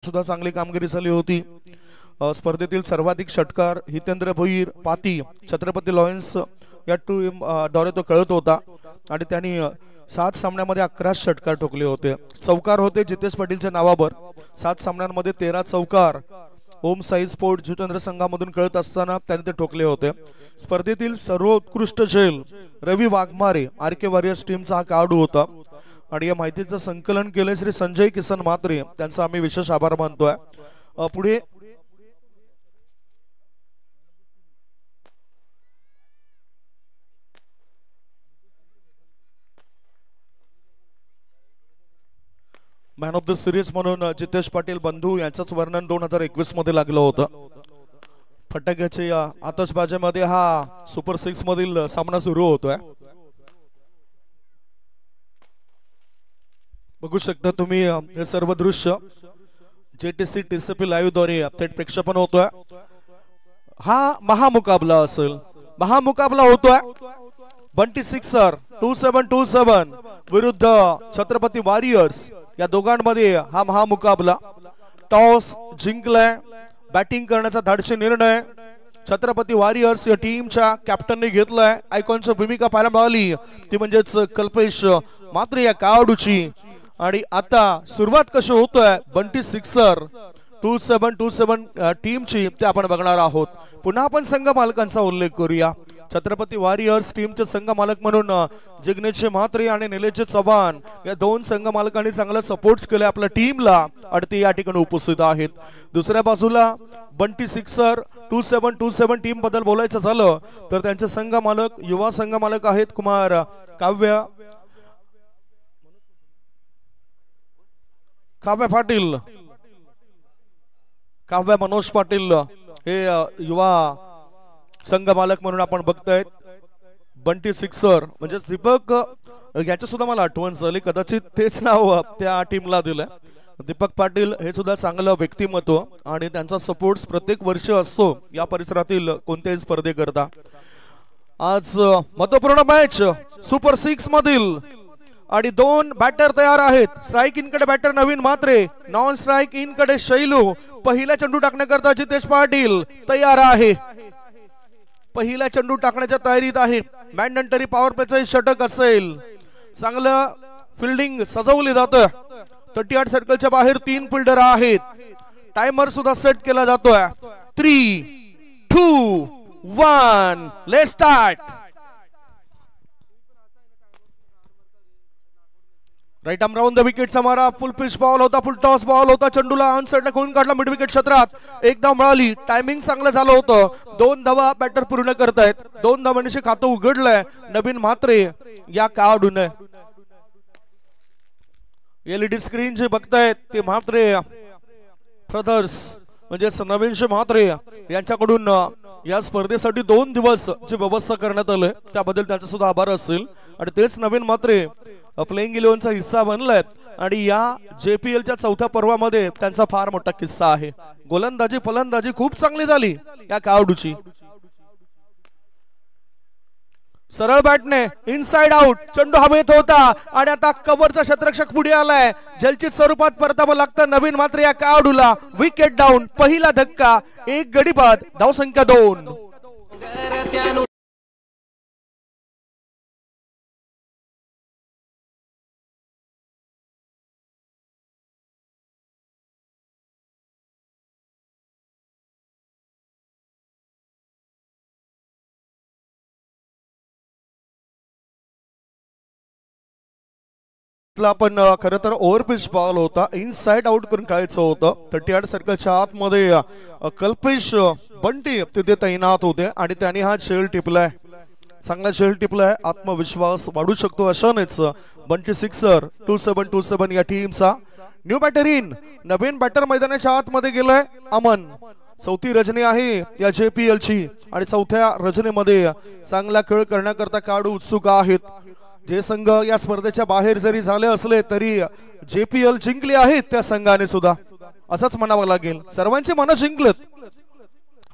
सुद्धा चांगली कामगिरी झाली होती। स्पर्धेतील सर्वाधिक षटकार हितेंद्र भोईर पाती छत्रपती लॉयन्स या टीम द्वारे तो खेळत होता आणि त्यांनी 7 सामन्यांमध्ये 11 षटकार ठोकले होते। चौकार होते जितेश पाटीलच्या नावावर। 7 सामन्यांमध्ये 13 चौकार ओम साई स्पोर्ट जितेंद्र संघामधून खेळत असताना त्यांनी ते ठोकले होते। स्पर्धेतील सर्वोत्कृष्ट झेल रवी वाघमारे आरके वॉरियर्स टीमचा हा खेळाडू होता आणि या माहितीचं संकलन केले श्री संजय किसन म्हात्रे, त्यांचा आम्ही विशेष आभार मानतोय। पुढे मॅन ऑफ द सिरीज म्हणून जितेश पाटील बंधू यांचंच वर्णन 2021 मध्ये लागलं होतं। फटाक्याच्या आतषबाजीमध्ये हा सुपर 6 मधील सामना सुरू होतोय। बघू शकता तुम्ही हे सर्व दृश्य जेटीसी टीसीपी लाईव्ह द्वारे थेट प्रक्षेपण होतोय। हा महामुकाबला असेल, महामुकाबला होतोय। बंटी सिक्सर 2727 विरुद्ध छत्रपती वॉरियर्स या दोघांमध्ये हा महामुकाबला। टॉस जिंकलाय, बॅटिंग करण्याचा धाडसी निर्णय छत्रपती वॉरियर्स या टीमच्या कॅप्टनने घेतलाय। आयकॉनची भूमिका पाहायला मिळाली ती म्हणजेच कल्पेश म्हात्रे या खेळाडूची। आणि आता सुरुवात कशी होतोय बंटी सिक्सर 2727 टीमची ते आपण बघणार आहोत। पुन्हा आपण संघ मालकांचा उल्लेख करूया। छत्रपती वॉरियर्स टीमचे संघ मालक म्हणून जिग्नेश म्हात्रे आणि निलेश चव्हाण या दोन संघ मालकांनी चांगला सपोर्ट केले आपल्या टीमला आणि ते या ठिकाणी उपस्थित आहेत। दुसऱ्या बाजूला बंटी सिक्सर 2727 टीम बद्दल बोलायचं झालं तर त्यांचे संघ मालक युवा संघ मालक आहेत कुमार काव्य पाटील, काव्य मनोज पाटील हे युवा संघ मालक म्हणून आपण बघतायत। बंटी सिक्सर म्हणजे दीपक याच्या सुद्धा मला आठवण झाली, कदाचित तेच नाव त्या टीमला दिलंय। दीपक पाटील हे सुद्धा चांगलं व्यक्तिमत्व आणि त्यांचा सपोर्ट प्रत्येक वर्षी असतो या परिसरातील कोणत्याही स्पर्धेकरता। आज महत्वपूर्ण मॅच सुपर 6 मधील आणि 2 बॅटर तयार आहेत। स्ट्राइक इन कडे batter Naveen Mhatre, non strike in कडे शैलू। पहिला चेंडू टाकण्याकरता जितेश पाटील तयार आहे, पहिला चेंडू टाकण्याच्या तयारीत आहे। मॅन्डेटरी पॉवर प्लेचं षटक असेल, चांगलं फिल्डिंग सजवली जातं। 38 सर्कलच्या बाहेर 3 फिल्डर आहेत। टाइमर सुद्धा सेट केला जातोय। 3 2 1 let's start. Right arm round the विकेटचा मारा, फुल पिच बॉल होता, फुल टॉस बॉल होता। चेंडूला ऑन साइडला खोलून काढला, मिड विकेट क्षेत्रात एकदा मिळाली। टायमिंग चांगलं झालं होतं। 2 धावा बॅटर पूर्ण करतायत। 2 धावांनी खातं उघडलंय नवीन म्हात्रे या खेळाडूने। एलईडी स्क्रीन जे बघतायत ते म्हात्रे ब्रदर्स म्हणजे नवीनशे म्हात्रे यांच्याकडून या स्पर्धेसाठी 2 दिवस जी व्यवस्था करण्यात आली त्याबद्दल त्यांचा सुद्धा आभार असेल। आणि तेच नवीन म्हात्रे प्लेइंग 11चा हिस्सा बनलाय आणि या जेपीएलच्या 4थ्या पर्वामध्ये त्यांचा फार मोठा किस्सा आहे। गोलंदाजी फलंदाजी खूप चांगली झाली या खेळाडूची। सरळ बॅटने इनसाइड आउट, चेंडू हवेत होता आणि आता कव्हरचा क्षेत्ररक्षक पुढे आलाय। जलचित स्वरूपात परतावं लागतं नवीन म्हात्रे या खेळाडूला। विकेट डाऊन, पहिला धक्का, 1 गडी बाद, धावसंख्या 2। आपण खरं तर ओव्हर पिच बॉल होता, इनसाइड आउट करून खेळायचं होतं। 38 सर्कलच्या आतमध्ये कल्पेश बंटी तिथे तैनात होते आणि त्यांनी हा झेल टिपलाय, चांगला झेल टिपलाय। आत्मविश्वास वाढू शकतो अशानेच बंटी सिक्सर 2727 या टीमचा न्यू बॅटर इन। नवीन बॅटर मैदानाच्या आतमध्ये गेलाय अमन। 4थी रजनी आहे या जेपीएल ची आणि 4थ्या रजनीमध्ये चांगला खेळ करण्याकरता खेळाडू उत्सुक आहेत। जे संघ या स्पर्धेच्या बाहेर जरी झाले असले तरी जेपीएल जिंकले आहेत त्या संघाने सुद्धा, असंच म्हणावं लागेल। सर्वांची मनं जिंकलेत,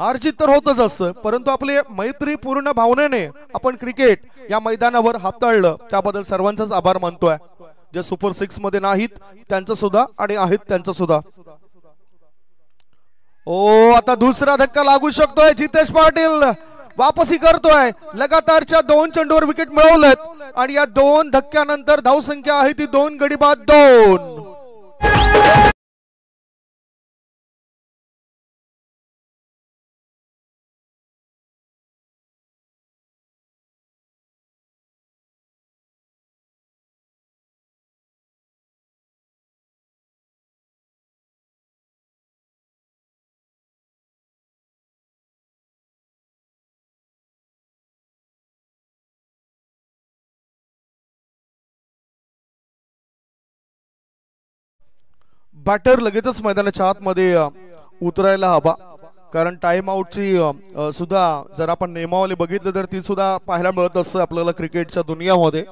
हार जीत तर होतच असतं, परंतु आपले मैत्रीपूर्ण भावनेने आपण क्रिकेट या मैदानावर हाताळलं त्याबद्दल सर्वांचाच आभार मानतोय। जे सुपर 6 मध्ये नाहीत त्यांचं सुद्धा आणि आहेत त्यांचं सुद्धा। ओ आता दुसरा धक्का लागू शकतोय. जितेश पाटील वापसी करतोय. लगातारच्या 2 चेंडूवर विकेट मिळवलेत आणि या 2 धक्क्यानंतर धावसंख्या आहे ती 2 गडी बाद 2. बॅटर लगेचच मैदानाच्या आतमध्ये उतरायला हवा, कारण टाइम आउटची सुद्धा जर आपण नियमावली बघितलं तर ती सुद्धा पाहायला मिळत असतं आपल्याला क्रिकेटच्या दुनियामध्ये.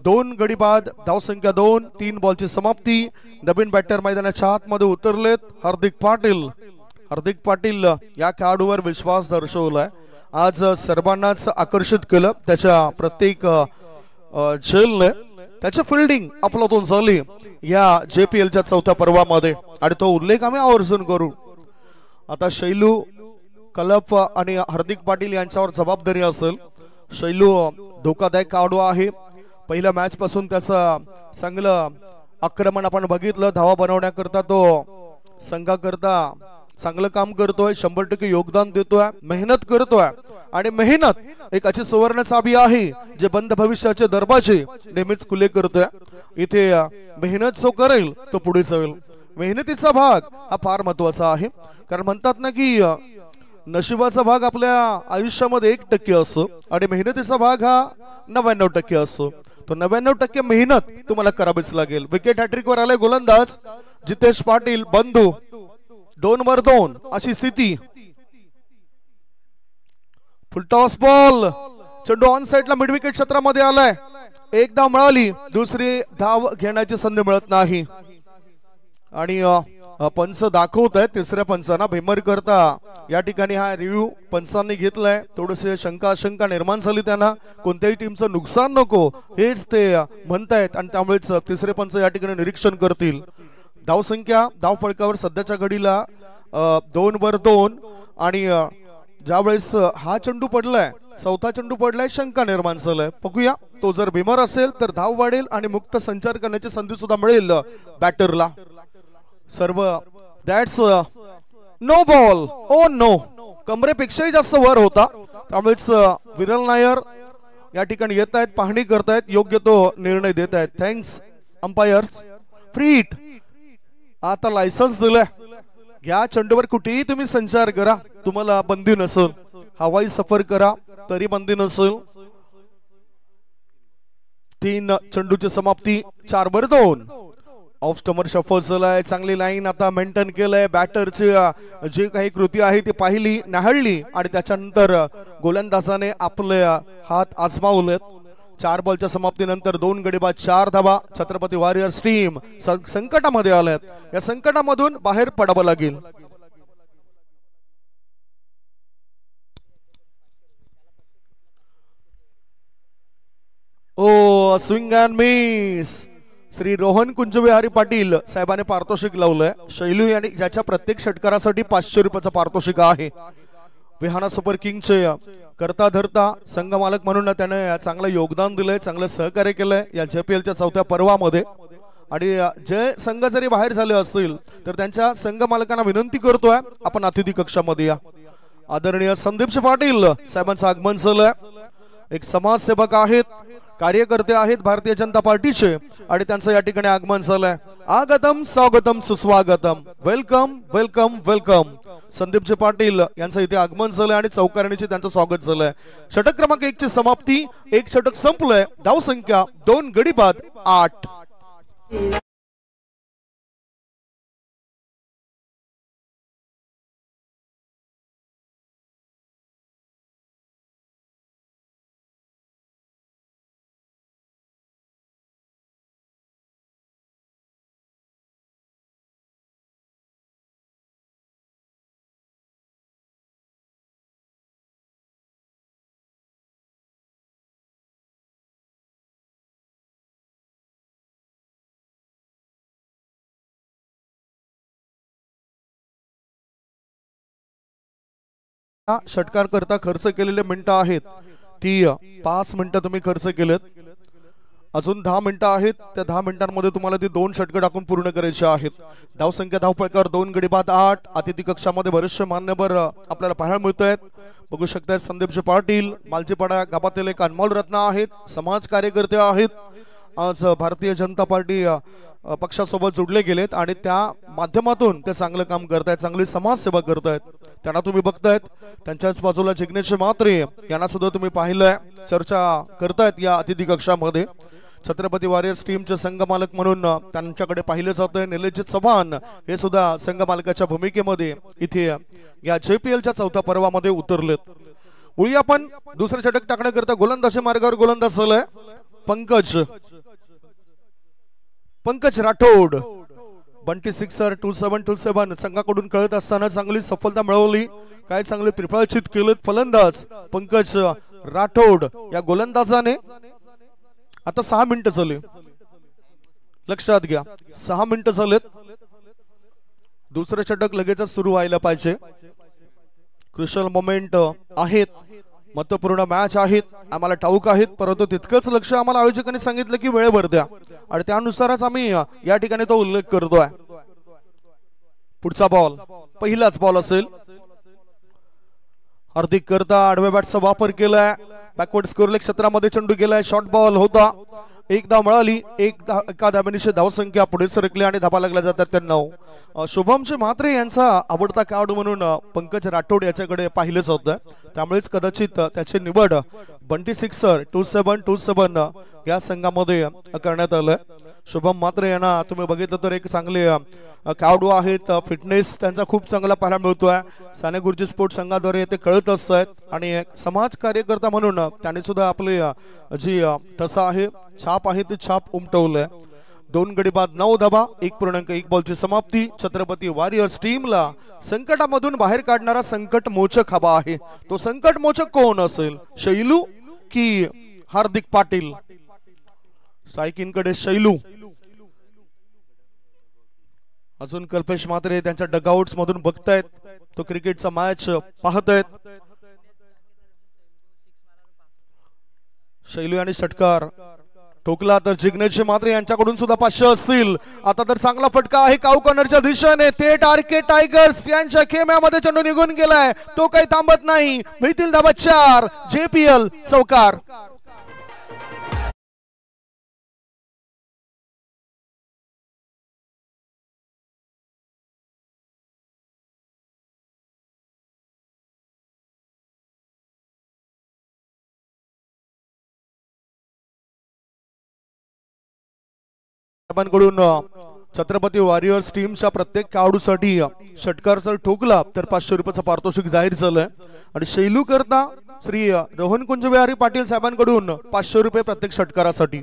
2 गडी बाद, धावसंख्या 2, 3 बॉलची समाप्ती. नवीन बॅटर मैदानाच्या आतमध्ये उतरलेत. हार्दिक पाटील या खेळाडूवर विश्वास दर्शवलाय. आज सर्वांनाच आकर्षित केलं त्याच्या प्रत्येक झेलने. त्याची फिल्डिंग अफलातून झाली या JPLच्या 4थ्या पर्वामध्ये आणि तो उल्लेख आम्ही आवर्जून करू. आता शैलू कलप आणि हार्दिक पाटील यांच्यावर जबाबदारी असेल. शैलू धोकादायक खेळाडू आहे. पहिल्या मॅच पासून त्याचं चांगलं आक्रमण आपण बघितलं. धावा बनवण्याकरता तो संघाकरता चांगलं काम करतोय. 100% योगदान देतोय. मेहनत करतोय आणि मेहनत एक अशी सुवर्ण चाबी आहे जे बंद भविष्याचे दरवाजे नेहमीच खुले करतोय. इथे मेहनत जो करेल तो पुढे जाईल. मेहनतीचा भाग हा फार महत्वाचा आहे, कारण म्हणतात ना की नशिबाचा भाग आपल्या आयुष्यामध्ये 1% असतो आणि मेहनतीचा भाग हा 99% असतो. तो 99% मेहनत तुम्हाला करावीच लागेल. विकेट हॅट्रिक वर आले गोलंदाज जितेश पाटील. बंधू 2 वर 2 अशी स्थिती. फुलटॉस बॉल, चेंडू ऑन साइडला मिड विकेट क्षेत्रामध्ये आलाय. एक धाव मिळाली, दुसरी धाव घेण्याची संधी मिळत नाही आणि पंच दाखवत आहे. तिसऱ्या पंचांना भेमर करता या ठिकाणी हा रिव्ह्यू पंचांनी घेतलाय. थोडेसे शंका निर्माण झाली त्यांना. कोणत्याही टीमचं नुकसान नको हेच ते म्हणतायत आणि त्यामुळेच तिसरे पंच या ठिकाणी निरीक्षण करतील. धावसंख्या धाव फळकावर सध्याच्या घडीला 2 वर 2 आणि ज्यावेळेस हा चेंडू पडलाय, 4था चेंडू पडलाय, शंका निर्माण झालाय. बघूया तो जर भीमर असेल तर धाव वाढेल आणि मुक्त संचार करण्याची संधी सुद्धा मिळेल बॅटरला. सर्व that's no ball. Oh no, कमरेपेक्षाही जास्त वर होता. त्यामुळेच विरल नायर या ठिकाणी येत आहेत, पाहणी करतायत, योग्य तो निर्णय देत आहेत. Thanks umpires. Free hit. आता लायसन्स दिलंय. या चेंडूवर कुठेही तुम्ही संचार करा, तुम्हाला बंदी नसेल. हवाई सफर करा तरी बंदी नसेल. 3 चेंडूची समाप्ती. 4 वर 2. ऑफ स्टमर शफल झालाय. चांगली लाईन आता मेंटेन केलंय. बॅटरची जी काही कृती आहे ती पाहिली, न्याहाळली आणि त्याच्यानंतर गोलंदाजाने आपले हात आजमावलेत. 4 बॉलच्या समाप्तीनंतर 2 गडी बाद 4 धावा. छत्रपती वॉरियर्स टीम संकटामध्ये आल्यात. या संकटामधून बाहेर पडावं लागेल. Oh swing and miss. Shri Rohan Kunjvihari Patil साहेबांनी पारितोषिक लावलंय. शैलू यांनी ज्याच्या प्रत्येक षटकारासाठी 500 रुपयाचं पारितोषिक आहे. विहाना सुपर किंगचे करता धरता संघ मालक म्हणून त्याने चांगलं योगदान दिलंय, चांगलं सहकार्य केलंय या JPLच्या 4थ्या पर्वामध्ये. आणि जे संघ जरी बाहेर झाले असतील तर त्यांच्या संघ मालकांना विनंती करतोय आपण अतिथी कक्षामध्ये या. आदरणीय संदीप पाटील साहेबांचं आगमन झालंय. एक समाजसेवक आहेत, कार्यकर्ते आहेत भारतीय जनता पार्टीचे आणि त्यांचं या ठिकाणी आगमन झालंय. आगतम स्वागतम सुस्वागतम. Welcome welcome welcome. Sandeep ji Patil यांचं इथे आगमन झालंय आणि चौकारणीचे त्यांचं स्वागत झालंय. षटक क्रमांक 1 ची समाप्ती. 1 षटक संपलंय. धावसंख्या 2 गडी बाद 8. षटकार करता खर्च केलेले मिनिटं आहेत ती 5 मिनिटं तुम्ही खर्च केलेत. अजून 10 मिनिटं आहेत. त्या 10 मिनिटांमध्ये तुम्हाला ती 2 षटकं टाकून पूर्ण करायची आहेत. धावसंख्या धावपळकर 2 गडी बाद 8. अतिथी कक्षामध्ये बरेचसे मान्यवर आपल्याला पाहायला मिळत आहेत. बघू शकताय संदीपजी पाटील मालजीपाडा गावातील एक अनमोल रत्न आहेत. समाज कार्यकर्ते आहेत. आज भारतीय जनता पार्टी पक्षासोबत जोडले गेलेत आणि त्या माध्यमातून ते चांगलं काम करतायत, चांगली समाजसेवा करतायत. त्यांना तुम्ही बघतायत. त्यांच्याच बाजूला जिग्नेश म्हात्रे यांना सुद्धा तुम्ही पाहिलंय चर्चा करतायत या अतिथी कक्षामध्ये. छत्रपती वॉरियर्स टीमचे संघ मालक म्हणून त्यांच्याकडे पाहिलं जातंय. निलेशजी चव्हाण हे सुद्धा संघ मालकाच्या भूमिकेमध्ये इथे या JPLच्या चौथ्या पर्वामध्ये उतरलेत. उळी आपण दुसरे षटक टाकण्याकरता गोलंदाजी मार्गावर गोलंदाज झालाय पंकज राठोड. बंटी सिक्सर 2727 संघाकडून कळत असताना चांगली सफलता मिळवली. काय चांगले त्रिफळाचित केलेत फलंदाज पंकज राठोड या गोलंदाजाने. आता 6 मिनिटं झाले, लक्षात घ्या 6 मिनिटं झालेत. दुसरं षटक लगेचच सुरू व्हायला पाहिजे. क्रुशियल मोमेंट आहेत, महत्वपूर्ण मॅच आहेत, आम्हाला ठाऊक आहेत. परंतु तितकंच लक्ष आम्हाला आयोजकांनी सांगितलं की वेळेवर द्या आणि त्यानुसारच आम्ही या ठिकाणी तो उल्लेख करतोय. पुढचा बॉल पहिलाच बॉल असेल. हार्दिक करता आडव्या बॅटचा वापर केलाय. बॅकवर्ड स्कोरलेग क्षेत्रामध्ये चेंडू गेलाय. शॉर्ट बॉल होता. एक धाव मिळाली. एका धावेनिशी धावसंख्या पुढे सरकली आणि धाबा लागल्या जातात त्यांना. शुभमजी म्हात्रे यांचा आवडता खेळाडू म्हणून पंकज राठोड याच्याकडे पाहिलं जातं. त्यामुळेच कदाचित त्याची निवड बंटी सिक्सर 2727 या संघामध्ये करण्यात आलं. शुभम म्हात्रे यांना तुम्ही बघितलं तर एक चांगले खेळाडू आहेत. फिटनेस त्यांचा खूप चांगला पाहायला मिळतोय. साने गुरुजी स्पोर्ट्स संघाद्वारे ते कळत असतात आणि समाज कार्यकर्ता म्हणून त्यांनी सुद्धा आपली जी ठसा आहे, छाप आहे, ती छाप उमटवलंय. 2 गडी बाद 9 धाबा 1.1 बॉलची समाप्ती. छत्रपती वॉरियर्स टीमला संकटामधून बाहेर काढणारा संकट मोचक हवा आहे. तो संकट मोचक कोण असेल? शैलू की हार्दिक पाटील? स्ट्रायकिंग कडे शैलू. अजून कल्पेश म्हात्रे त्यांच्या डगआउट्स मधून बघतायत. तो क्रिकेटचा मॅच पाहतायत. शैलू आणि षटकार ठोकला तर जिग्नेश म्हात्रे यांच्याकडून सुद्धा 500 असतील. आता तर चांगला फटका आहे काऊ कॉर्नरच्या दिशेने. थेट आरके टायगर्स यांच्या खेम्यामध्ये चेंडू निघून गेलाय. तो काही थांबत नाही. मिळतील धाबा 4. JPL चौकार. कडून छत्रपती वॉरियर्स टीमच्या प्रत्येक खेळाडूसाठी षटकार जर ठोकला तर 500 रुपयाचं पारितोषिक जाहीर झालंय. आणि शैलू करता श्री रोहन कुंजविहारी पाटील साहेबांकडून 500 रुपये प्रत्येक षटकारासाठी.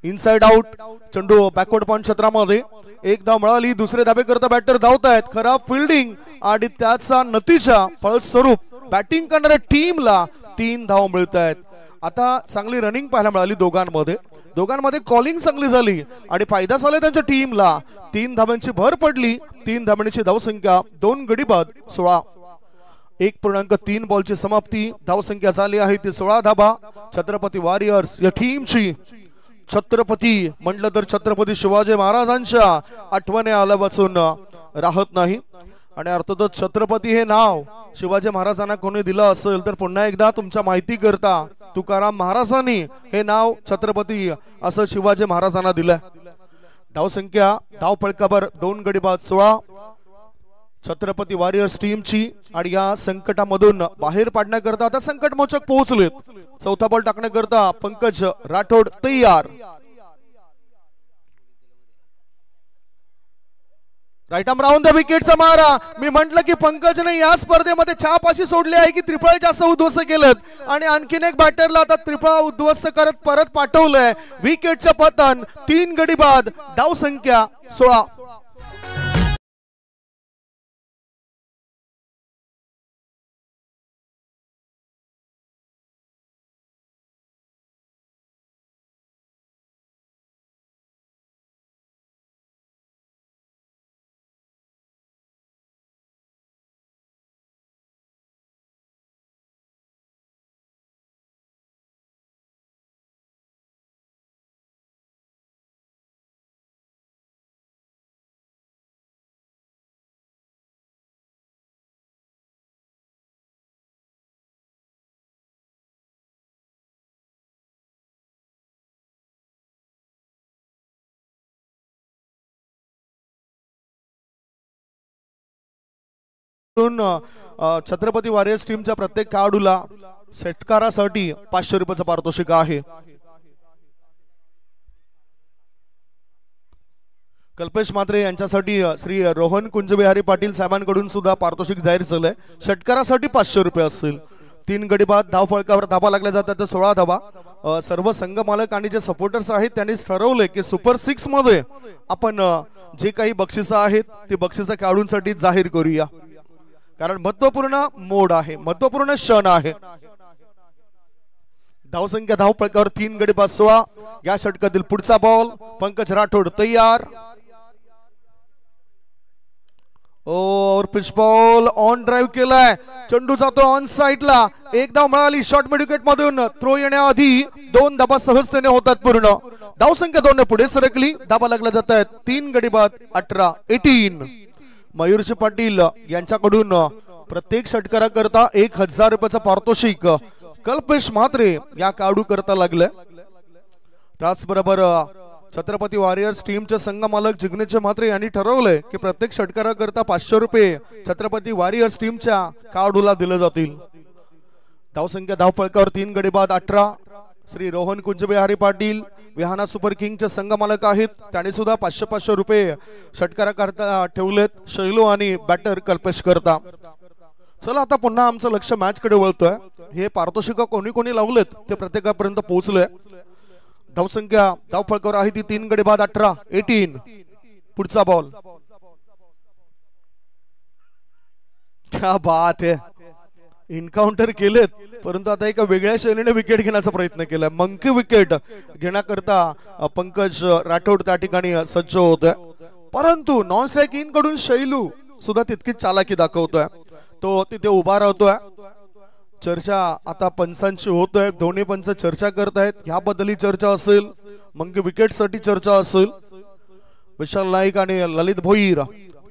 इनसाइड आउट चेंडू बॅकवर्ड पॉइंट क्षेत्रामध्ये. एक धाव मिळाली. दुसरे धाबे करता बॅटर धावतायत. खराब फिल्डिंग आणि त्याचा नतीजा फलस्वरूप बॅटिंग करणाऱ्या टीमला 3 धाव मिळत आहेत. आता चांगली रनिंग पाहायला मिळाली दोघांमध्ये कॉलिंग चांगली झाली आणि फायदा झाला त्यांच्या टीमला. 3 धावांची भर पडली. 3 धावांची धावसंख्या 2 गडी बाद 16. 1.3 बॉलची समाप्ती. धावसंख्या झाली आहे ती 16 धाबा. छत्रपती वॉरियर्स या टीमची छत्रपती म्हटलं तर छत्रपती शिवाजी महाराजांच्या आठवणी आल्यापासून राहत नाही. आणि अर्थातच छत्रपती हे नाव शिवाजी महाराजांना कोणी दिलं असेल तर पुन्हा एकदा तुमच्या माहिती करता तुकाराम महाराजांनी हे नाव छत्रपती असं शिवाजी महाराजांना दिलं. धावसंख्या धाव फळकावर 2 गडी बाद 16 छत्रपती वॉरियर्स टीमची. आणि या संकटामधून बाहेर पाडण्याकरता आता संकटमोचक पोहोचलेत. चौथा बॉल टाकण्याकरता पंकज राठोड तयार. राईट आर्म राऊंड द विकेटचा मारा. मी म्हंटल की पंकजने या स्पर्धेमध्ये छाप अशी सोडली आहे की त्रिफळ जास्त उद्ध्वस्त केलेत आणि आणखीन एक बॅटरला आता त्रिफळ उद्ध्वस्त करत परत पाठवलंय. विकेटचं पतन. 3 गडी बाद धावसंख्या 16. छत्रपती वॉरियर्स टीमच्या प्रत्येक खेळाडूला षटकारासाठी 500 रुपयाचं पारितोषिक आहे. कल्पेश म्हात्रे यांच्यासाठी श्री रोहन कुंजबिहारी पाटील साहेबांकडून सुद्धा पारितोषिक जाहीर झालंय. षटकारासाठी 500 रुपये असतील. 3 गडी बाद धाव फलकावर धाबा लागल्या जातात तर 16 धाबा. सर्व संघ मालक आणि जे सपोर्टर्स आहेत त्यांनी ठरवलंय की सुपर 6 मध्ये आपण जे काही बक्षिसं आहेत ती बक्षिसं खेळाडूंसाठी जाहीर करूया, कारण महत्वपूर्ण मोड आहे, महत्वपूर्ण क्षण आहे. धावसंख्या धाव फलकावर 3 गडी बाद 16. या षटकातील पुढचा बॉल पंकज राठोड तयार. और पिच बॉल ऑन ड्राइव्ह केलाय. चेंडू जातो ऑन साइडला. एक धाव मिळाली शॉर्ट मिड विकेट मधून. थ्रो येण्याआधी 2 धाबा सहजतेने होतात पूर्ण. धावसंख्या 2 ने पुढे सरकली. धाबा लागल्या जात आहेत. 3 गडी बाद 18. मयूरजी पाटील यांच्याकडून प्रत्येक षटकाराकरता 1000 रुपयाचं पारितोषिक कल्पेश म्हात्रे या खेळाडू करता लागले. त्याचबरोबर छत्रपती वॉरियर्स टीमचे संघ मालक जिग्नेश म्हात्रे यांनी ठरवलंय की प्रत्येक षटकाराकरता 500 रुपये छत्रपती वॉरियर्स टीमच्या खेळाडूला दिले जातील. धावसंख्या धाव फलकावर 3 गडी बाद 18. श्री रोहन कुंजबिहारी पाटील विहाना सुपर किंगचे संघ मालक आहेत. त्यांनी सुद्धा 500 रुपये षटकाराकरता ठेवलेत. शैलू आणि बॅटर कल्पेश करता. चला आता पुन्हा आमचं लक्ष मॅच कडे वळतोय. हे पारितोषिक कोणी कोणी लावलेत ते प्रत्येकापर्यंत पोहोचलोय. धावसंख्या धाव फलकावर आहे ती 3 गडी बाद 18. पुढचा बॉल. क्या बात है, एन्काउंटर केलेत, परंतु आता एका वेगळ्या शैलीने विकेट घेण्याचा प्रयत्न केलाय. मंकी विकेट घेण्याकरता पंकज राठोड त्या ठिकाणी सज्ज होतोय, परंतु नॉन स्ट्राइक इन कडून शैलू सुद्धा तितकीच चालाकी दाखवतोय. तो तिथे उभा राहतोय. चर्चा आता पंचांची होतोय. दोन्ही पंच चर्चा करतायत. ह्याबद्दलही चर्चा असेल, मंकी विकेट साठी चर्चा असेल. विशाल नाईक आणि ललित भोईर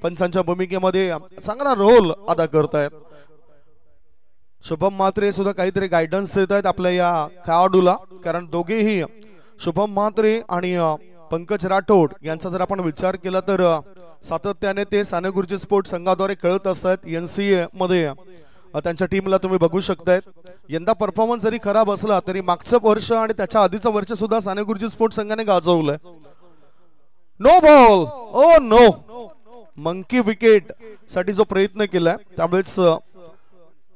पंचांच्या भूमिकेमध्ये चांगला रोल अदा करतायत. शुभम म्हात्रे सुद्धा काहीतरी गायडन्स देत आहेत आपल्या या खेळाडूला, कारण दोघेही शुभम म्हात्रे आणि पंकज राठोड यांचा जर आपण विचार केला तर सातत्याने ते सानेगुरुजी स्पोर्ट्स संघाद्वारे खेळत असतात. NCA मध्ये त्यांच्या टीमला तुम्ही बघू शकताय. यंदा परफॉर्मन्स जरी खराब असला तरी मागचं वर्ष आणि त्याच्या आधीचं वर्ष सुद्धा सानेगुरुजी स्पोर्ट्स संघाने गाजवलंय. No ball, oh no, monkey wicket साठी जो प्रयत्न केलाय त्यामुळेच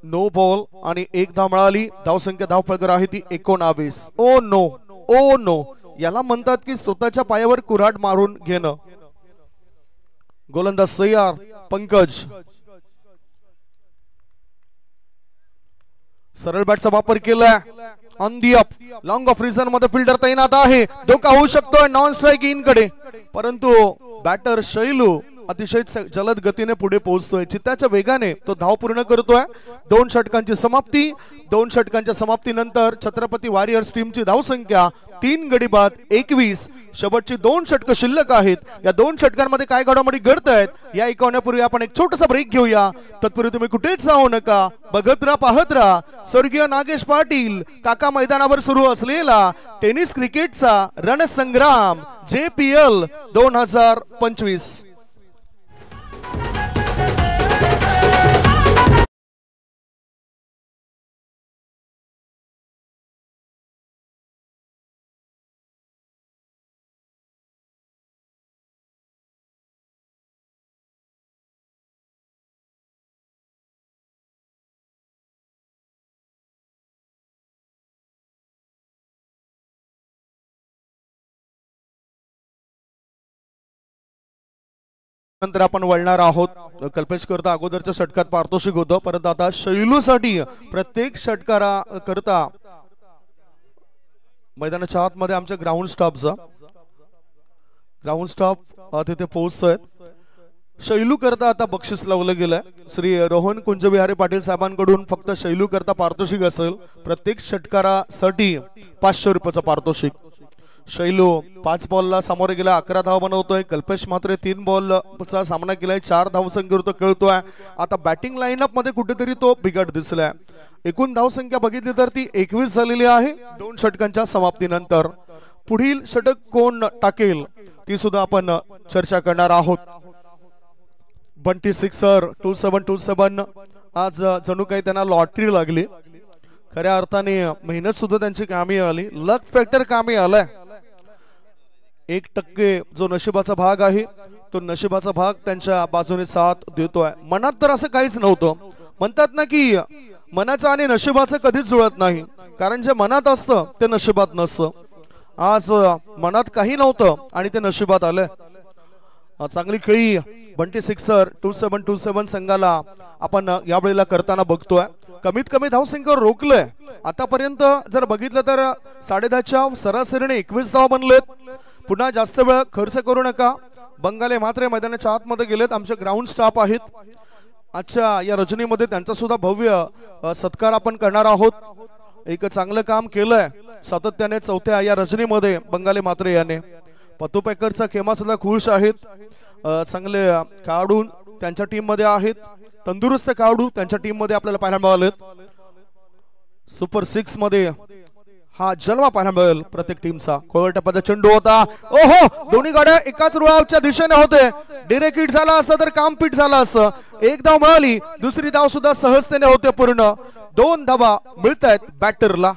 नो बॉल आणि 1 धाव मिळाली. धावसंख्या धाव फलकावर आहे ती 19. ओ नो, ओ नो, याला म्हणतात की स्वतःच्या पायावर कुऱ्हाड मारून घेणं. गोलंदाज तयार पंकज. सरळ बॅटचा वापर केलाय. On the up long of reason मध्ये फिल्डर तैनात आहे. धोका होऊ शकतोय नॉन स्ट्राइक इन कडे, परंतु बॅटर शैलू अतिशय जलद गतीने पुढे पोहोचतोय. चित्ताच्या वेगाने तो धाव पूर्ण करतोय. 2 षटकांची समाप्ती. 2 षटकांच्या समाप्तीनंतर छत्रपती वॉरियर्स टीमची धावसंख्या 3 गडी बाद 21. शेवटची 2 षटकं शिल्लक आहेत. या 2 षटकांमध्ये काय घडामोडी घडतायत या ऐकवण्यापूर्वी आपण एक छोटासा ब्रेक घेऊया. तत्पूर्वी तुम्ही कुठेच जाऊ नका, बघत राहा, पाहत राहा. स्वर्गीय नागेश पाटील काका मैदानावर सुरू असलेला टेनिस क्रिकेटचा रणसंग्राम JPL 2025. नंतर आपण वळणार आहोत. कल्पेश करता अगोदरच्या षटकात पारितोषिक होतं, परंतु आता शैलूसाठी प्रत्येक षटकारा करता मैदानाच्या आतमध्ये आमच्या ग्राउंड स्टाफ तिथे पोहोचतोय. शैलू करता आता बक्षीस लावलं गेलंय. श्री रोहन कुंजबिहारी पाटील साहेबांकडून फक्त शैलू करता पारितोषिक असेल. प्रत्येक षटकारासाठी 500 रुपयाचं पारितोषिक. शैलू 5 बॉलला सामोरे गेला, 11 धाव बनवतोय. कल्पेश मात्र 3 बॉलचा सामना केलाय, 4 धावसंख्येवर तो खेळतोय. आता बॅटिंग लाईनअप मध्ये कुठेतरी तो बिघाड दिसलाय. एकूण धावसंख्या बघितली तर ती 21 झालेली आहे 2 षटकांच्या समाप्तीनंतर. पुढील षटक कोण टाकेल ती सुद्धा आपण चर्चा करणार आहोत. बंटी सिक्सर 2727. आज जणू काही त्यांना लॉटरी लागली. खऱ्या अर्थाने मेहनत सुद्धा त्यांची कामी आली. लक फॅक्टर कामी आलाय. 1% जो नशिबाचा भाग आहे तो नशिबाचा भाग त्यांच्या बाजूने साथ देतोय. मनात तर असं काहीच नव्हतं. म्हणतात ना की मनाचं आणि नशिबाचं कधीच जुळत नाही, कारण जे मनात असतं ते नशिबात नसतं. आज मनात काही नव्हतं आणि ते नशिबात आलं. चांगली खेळी बंटी सिक्सर 2727 संघाला आपण यावेळेला करताना बघतोय. कमीत कमी धावसंख्येवर रोखलंय. आतापर्यंत जर बघितलं तर 10.5च्या सरासरीने 21 धावा बनलेत. पुन्हा जास्त वेळ खर्च करू नका. बंगाले मात्र मैदानाच्या आतमध्ये गेलेत. आमचे ग्राउंड स्टाफ आहेत. आजच्या या रजनीमध्ये त्यांचा सुद्धा भव्य सत्कार आपण करणार आहोत. एक चांगलं काम केलंय सातत्याने चौथ्या या रजनीमध्ये बंगाले मात्रे याने. पतू पॅकरचा खेमा सुद्धा खुश आहेत. चांगले खेळाडू त्यांच्या टीम मध्ये आहेत. तंदुरुस्त खेळाडू त्यांच्या टीम मध्ये आपल्याला पाहायला मिळालेत. सुपर 6 मध्ये हा जलवा पाहायला मिळेल प्रत्येक टीमचा. खोल टप्प्याचा चेंडू होता. ओहो, दोन्ही गाड्या एकाच रुळावरच्या दिशेने होते. डिरेक्ट हिट झाला असतं तर काम पीट झालं असतं. एक धाव मिळाली, दुसरी धाव सुद्धा सहजतेने होते पूर्ण. 2 धावा मिळतायत बॅटरला.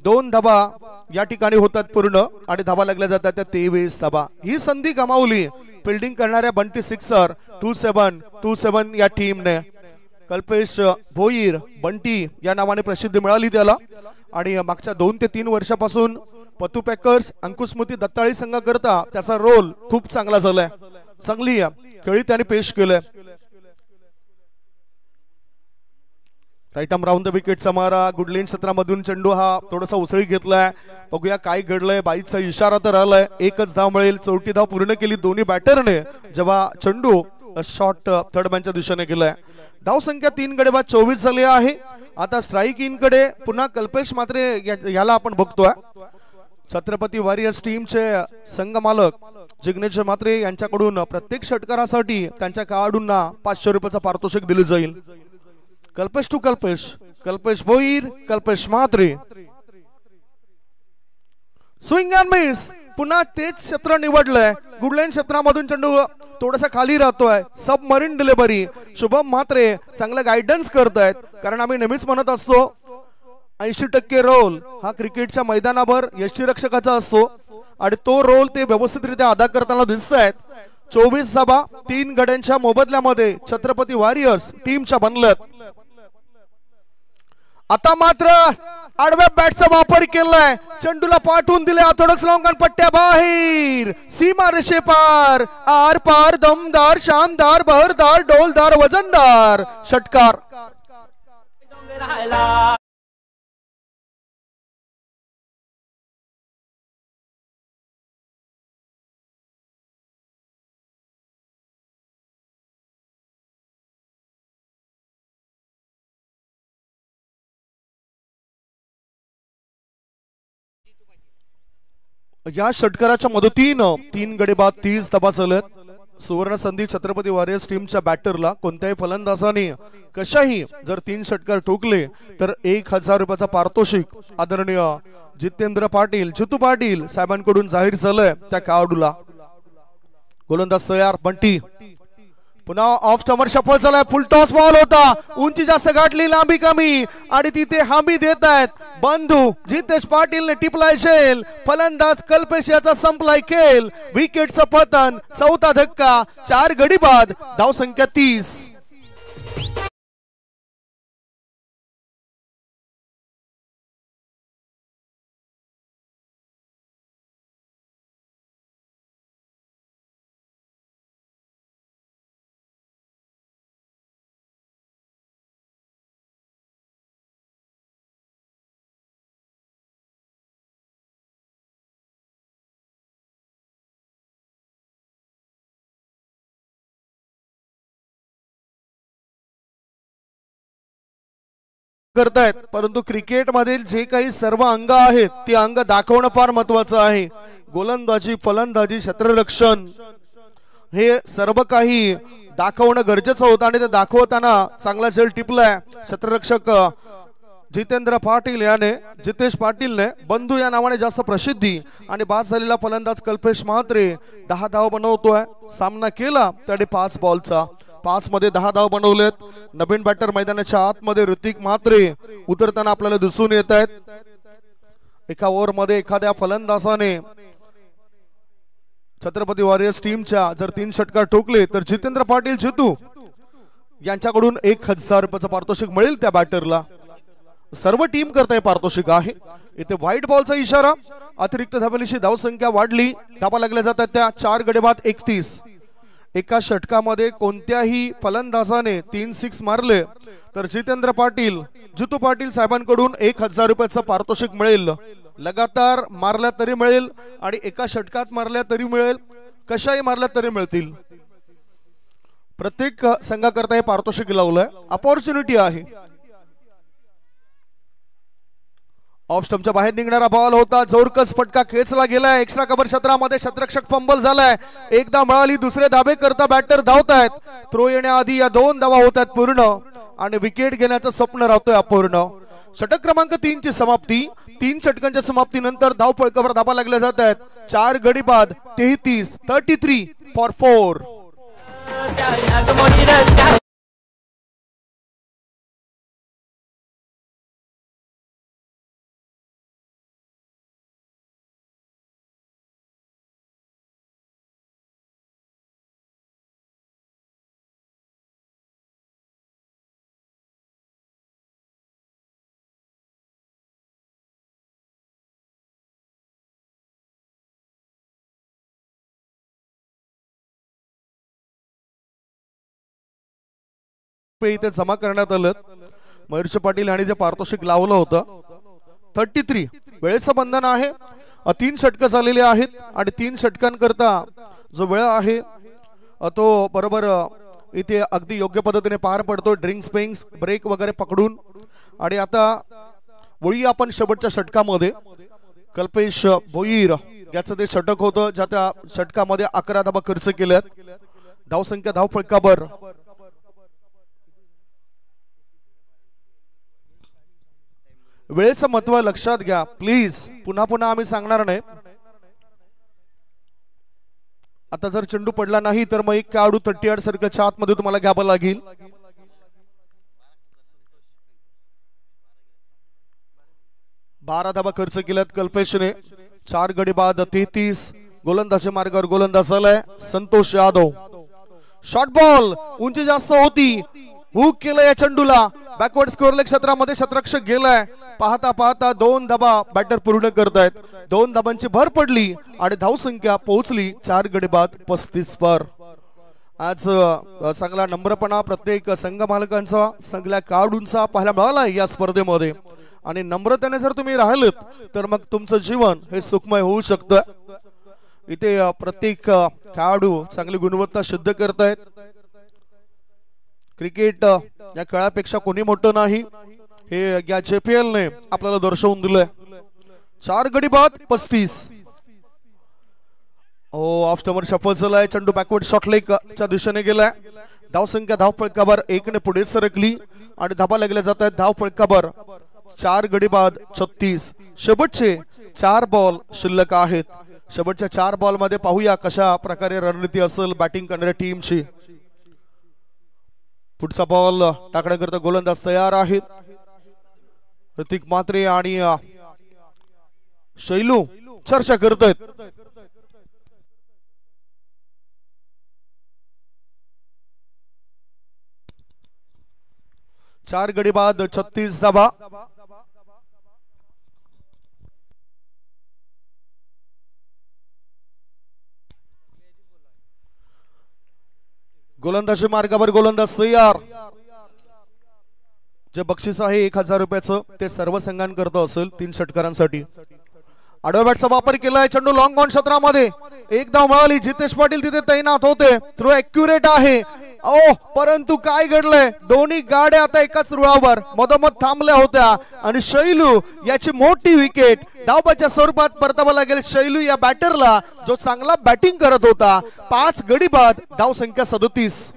2 धावा या ठिकाणी होतात पूर्ण आणि धावा लागल्या जातात त्या 23 धावा. ही संधी गमावली फिल्डिंग करणाऱ्या बंटी सिक्सर 2727 या टीमने. कल्पेश भोईर बंटी या नावाने प्रसिद्धी मिळाली त्याला. आणि मागच्या 2 ते 3 वर्षापासून पतू पॅकर्स अंकुस्मृती दत्ताळी संघाकरता त्याचा रोल खूप चांगला झालाय. चांगली खेळी त्याने पेश केलंय. राईट आर्म राऊंड द विकेटचा मारा. गुडलेन क्षेत्रामधून चेंडू हा थोडासा उसळी घेतलाय. बघूया काय घडलंय. बाईचा इशारा तर आलाय. एकच धाव मिळेल. 4थी धाव पूर्ण केली दोन्ही बॅटरने जेव्हा चेंडू शॉट थर्ड मॅनच्या दिशेने गेलाय. धाव संख्या 3 गडे बाद 24 झाली आहे. आता स्ट्राईक इन कडे पुन्हा कल्पेश मात्रे याला आपण बघतोय. छत्रपती वॉरियर्स टीमचे संघ मालक जिग्नेश मात्रे यांच्याकडून प्रत्येक षटकारासाठी त्यांच्या खेळाडूंना 500 रुपयाचा पारितोषिक दिले जाईल. Kalpesh to Kalpesh, Kalpesh Bhoir, Kalpesh Mhatre. Swing and miss. पुन्हा तेच क्षेत्र निवडलंय. गुडलाईन क्षेत्रामधून चेंडू थोडासा खाली राहतोय. Submarine delivery. शुभम म्हात्रे चांगलं गायडन्स करतायत. कारण आम्ही नेहमीच म्हणत असतो 80% रोल हा क्रिकेटच्या मैदानावर यष्टीरक्षकाचा असतो आणि तो रोल ते व्यवस्थितरित्या अदा करताना दिसत आहेत. 24 धावा 3 गड्यांच्या मोबदल्यामध्ये छत्रपती वॉरियर्स टीमच्या बनल्यात. आता मात्र आडव्या बॅटचा वापर केलाय. चेंडूला पाठवून दिले. थोडंच लॉंगन पट्ट्या बाहेर. सीमा रेषे पार. आर पार. दमदार, शानदार, बहरदार, डोलदार, वजनदार षटकार. या षटकाराच्या मदतीनं 3 गडे बाद 30 धावा झाल्यात. सुवर्ण संधी छत्रपती वॉरियर्स टीमच्या बॅटरला. कोणत्याही फलंदाजाने कशाही जर 3 षटकार ठोकले तर 1000 रुपयाचा पारितोषिक आदरणीय जितेंद्र पाटील जितू पाटील साहेबांकडून जाहीर झालंय त्या खेळाडूला. गोलंदाज तयार. बंटी पुन्हा ऑफ स्टंपर सफल झालाय. फुल टॉस बॉल होता. उंची जास्त गाठली, लांबी कमी आणि तिथे हमी देत आहेत बंधू जितेश पाटीलने टिपलाय शेल. फलंदाज कल्पेश याचा संपलाय खेळ. विकेटचं पतन. 4था धक्का. 4 गडी बाद. धाव संख्या 30. करतायत परंतु क्रिकेट मधील जे काही सर्व अंग आहेत ते अंग दाखवणं फार महत्वाचं आहे. गोलंदाजी, फलंदाजी, क्षेत्ररक्षण हे सर्व काही दाखवणं गरजेचं होतं आणि ते दाखवताना चांगला झेल टिपलाय क्षेत्ररक्षक जितेंद्र पाटील याने. जितेश पाटीलने बंधू या नावाने जास्त प्रसिद्धी आणि बाद झालेला फलंदाज कल्पेश म्हात्रे 10 धाव बनवतोय. सामना केला त्याने 5 बॉलचा. 5 मध्ये 10 धाव बनवलेत. नवीन बॅटर मैदानाच्या आतमध्ये ऋतिक म्हात्रे उतरताना आपल्याला दिसून येत आहेत. एका ओव्हर मध्ये एखाद्या फलंदाजाने छत्रपती वॉरियर्स टीमच्या जर 3 षटकार ठोकले तर जितेंद्र पाटील जितू यांच्याकडून 1000 रुपयाचं पारितोषिक मिळेल त्या बॅटरला. सर्व टीम करताय पारितोषिक आहे. इथे व्हाईट बॉलचा इशारा. अतिरिक्त धाबेची धावसंख्या वाढली. धाबा लागल्या जातात त्या 4 गडी बाद 31. एका षटकामध्ये कोणत्याही फलंदाजाने 3 6 मारले तर जितेंद्र पाटील जितू पाटील साहेबांकडून 1000 रुपयाचं पारितोषिक मिळेल. लगातार मारल्या तरी मिळेल आणि एका षटकात मारल्या तरी मिळेल. कशाही मारल्या तरी मिळतील. प्रत्येक संघाकरता हे पारितोषिक लावलंय. अपॉर्च्युनिटी आहे. ऑफ स्टंपच्या बाहेर निघणारा बॉल होता. जोरकस फटका खेचला गेलाय. एक्स्ट्रा कव्हर क्षेत्रामध्ये क्षेत्ररक्षक फंबल झालाय. एकदा मिळाली, दुसरे धाबे करता बॅटर धावतायत. थ्रो येण्याआधी या 2 धावा होत आहेत पूर्ण आणि विकेट घेण्याचं स्वप्न राहतोय अपूर्ण. षटक क्रमांक 3 ची समाप्ती. 3 षटकांच्या समाप्तीनंतर धाव फळकावर धाबा लागल्या जात आहेत. 4 गडी बाद 33 फॉर 4. इथे जमा करण्यात आलं. मयूरचे पाटील यांनी जे पारितोषिक लावलं होतं 33 वेळेचं बंधन आहे. 3 षटक झालेले आहेत आणि 3 षटकांकरता जो वेळ आहे तो बरोबर इथे अगदी योग्य पद्धतीने पार पडतो. ड्रिंक्स पेंग्स ब्रेक वगैरे पकडून. आणि आता वळी आपण शेवटच्या षटकामध्ये कल्पेश भोईर याचं ते षटक होतं ज्या त्या षटकामध्ये 11 धावा खर्च केल्यात. धावसंख्या धाव फळकावर वेळेचं महत्व लक्षात घ्या प्लीज. पुन्हा पुन्हा आम्ही सांगणार नाही. आता जर चेंडू पडला नाही तर मग एक खेळाडू 38 सर्कलच्या आतमध्ये तुम्हाला घ्यावं लागेल. 12 धावा खर्च केल्यात कल्पेशने. 4 गडी बाद 33. गोलंदाजी मार्गावर गोलंदाज झालाय संतोष यादव. शॉर्ट बॉल उंची जास्त होती. हुक केलं या चेंडूला. बॅकवर्ड स्कोअरलेग क्षेत्रामध्ये क्षेत्ररक्षक गेलाय. पाहता पाहता 2 धाबा बॅटर पूर्ण करतायत. 2 धाबांची भर पडली आणि धावसंख्या पोहोचली 4 गडी बाद 35 वर. आज चांगला नम्रपणा प्रत्येक संघ मालकांचा सगळ्या खेळाडूंचा पाहायला मिळाला या स्पर्धेमध्ये. आणि नम्रतेने जर तुम्ही राहिलेत तर मग तुमचं जीवन हे सुखमय होऊ शकतं. इथे प्रत्येक खेळाडू चांगली गुणवत्ता सिद्ध करतायत. क्रिकेट या खेळापेक्षा कोणी मोठं नाही हे या JPL ने आपल्याला दर्शवून दिलंय. 4 गडी बाद 35. ऑफ स्टंपर शफल झालाय. चेंडू बॅकवर्ड शॉट लेग च्या दिशेने गेलाय. धावसंख्या धाव फळकावर 1 ने पुढे सरकली आणि धाबा लागल्या जात आहेत धाव फळकावर 4 गडी बाद 36. शेवटचे 4 बॉल शिल्लक आहेत. शेवटच्या 4 बॉल मध्ये पाहूया कशा प्रकारे रणनीती असेल बॅटिंग करणाऱ्या टीमची. पुढचा बॉल टाकण्याकरता गोलंदाज तयार आहेत. ऋतिक म्हात्रे आणि शैलू चर्चा करतायत. चार गडी बाद 36 धाबा. गोलंदाजी मार्गावर गोलंदाज तयार. जे बक्षीस आहे 1000 रुपयाचं ते सर्व संघांकरता असेल 3 षटकारांसाठी. आडव्या बॅटचा वापर केलाय. चेंडू लॉंग ऑन क्षेत्रामध्ये एक धाव मिळाली. जितेश पाटील तिथे तैनात होते. थ्रो ॲक्युरेट आहे. परंतु काय घडलंय दोन्ही गाड्या आता एकाच रुळावर मधोमध थांबल्या होत्या आणि शैलू याची मोठी विकेट धावबाच्या स्वरूपात परतावा लागेल शैलू या बॅटरला जो चांगला बॅटिंग करत होता. 5 गडी बाद धाव संख्या 37.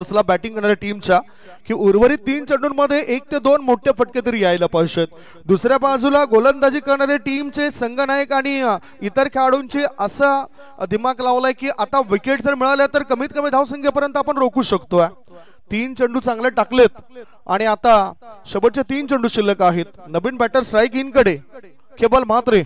बॅटिंग करणाऱ्या टीमच्या की उर्वरित 3 चेंडूंमध्ये 1 ते 2 मोठे फटके तरी यायला पाहिजेत. दुसऱ्या बाजूला गोलंदाजी करणारे टीमचे संघनायक आणि इतर खेळाडूंचे असा दिमाग लावलाय की आता विकेट जर मिळाल्या तर कमीत कमी धावसंख्येपर्यंत आपण रोखू शकतोय. 3 चेंडू चांगले टाकलेत आणि आता शेवटचे 3 चेंडू शिल्लक आहेत. नवीन बॅटर स्ट्राईक इन कडे केवल म्हात्रे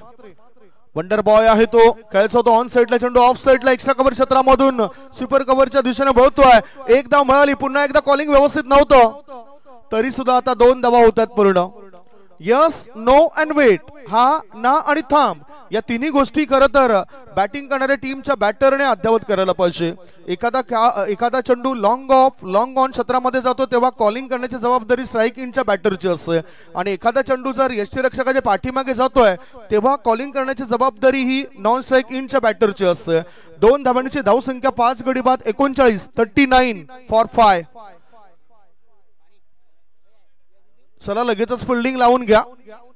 वंडर बॉय आहे तो, खेळायचा होतो ऑन साइडला चेंडू ऑफ साइडला एक्स्ट्रा कव्हर क्षेत्रामधून सुपर कव्हरच्या दिशेने वळतोय. एक धाव मिळाली, पुन्हा एकदा कॉलिंग व्यवस्थित नव्हतं तरी सुद्धा आता 2 धावा होतात पूर्ण. यस नो अँड वेट, हा ना आणि थांब या तिन्ही गोष्टी खरं तर बॅटिंग करणाऱ्या टीमच्या बॅटरने अद्यावत करायला पाहिजे. एखादा चेंडू लॉंग ऑफ लॉंग ऑन क्षेत्रामध्ये जातो तेव्हा कॉलिंग करण्याची जबाबदारी स्ट्राईक इनच्या बॅटरची असते आणि एखादा चेंडू जर यष्टीरक्षकाच्या पाठीमागे जातोय तेव्हा कॉलिंग करण्याची जबाबदारी ही नॉन स्ट्राईक इनच्या बॅटरची असते. 2 धावांची धावसंख्या 5 गडी बाद 39 39 फॉर 5. चला लगेचच फिल्डिंग लावून घ्या,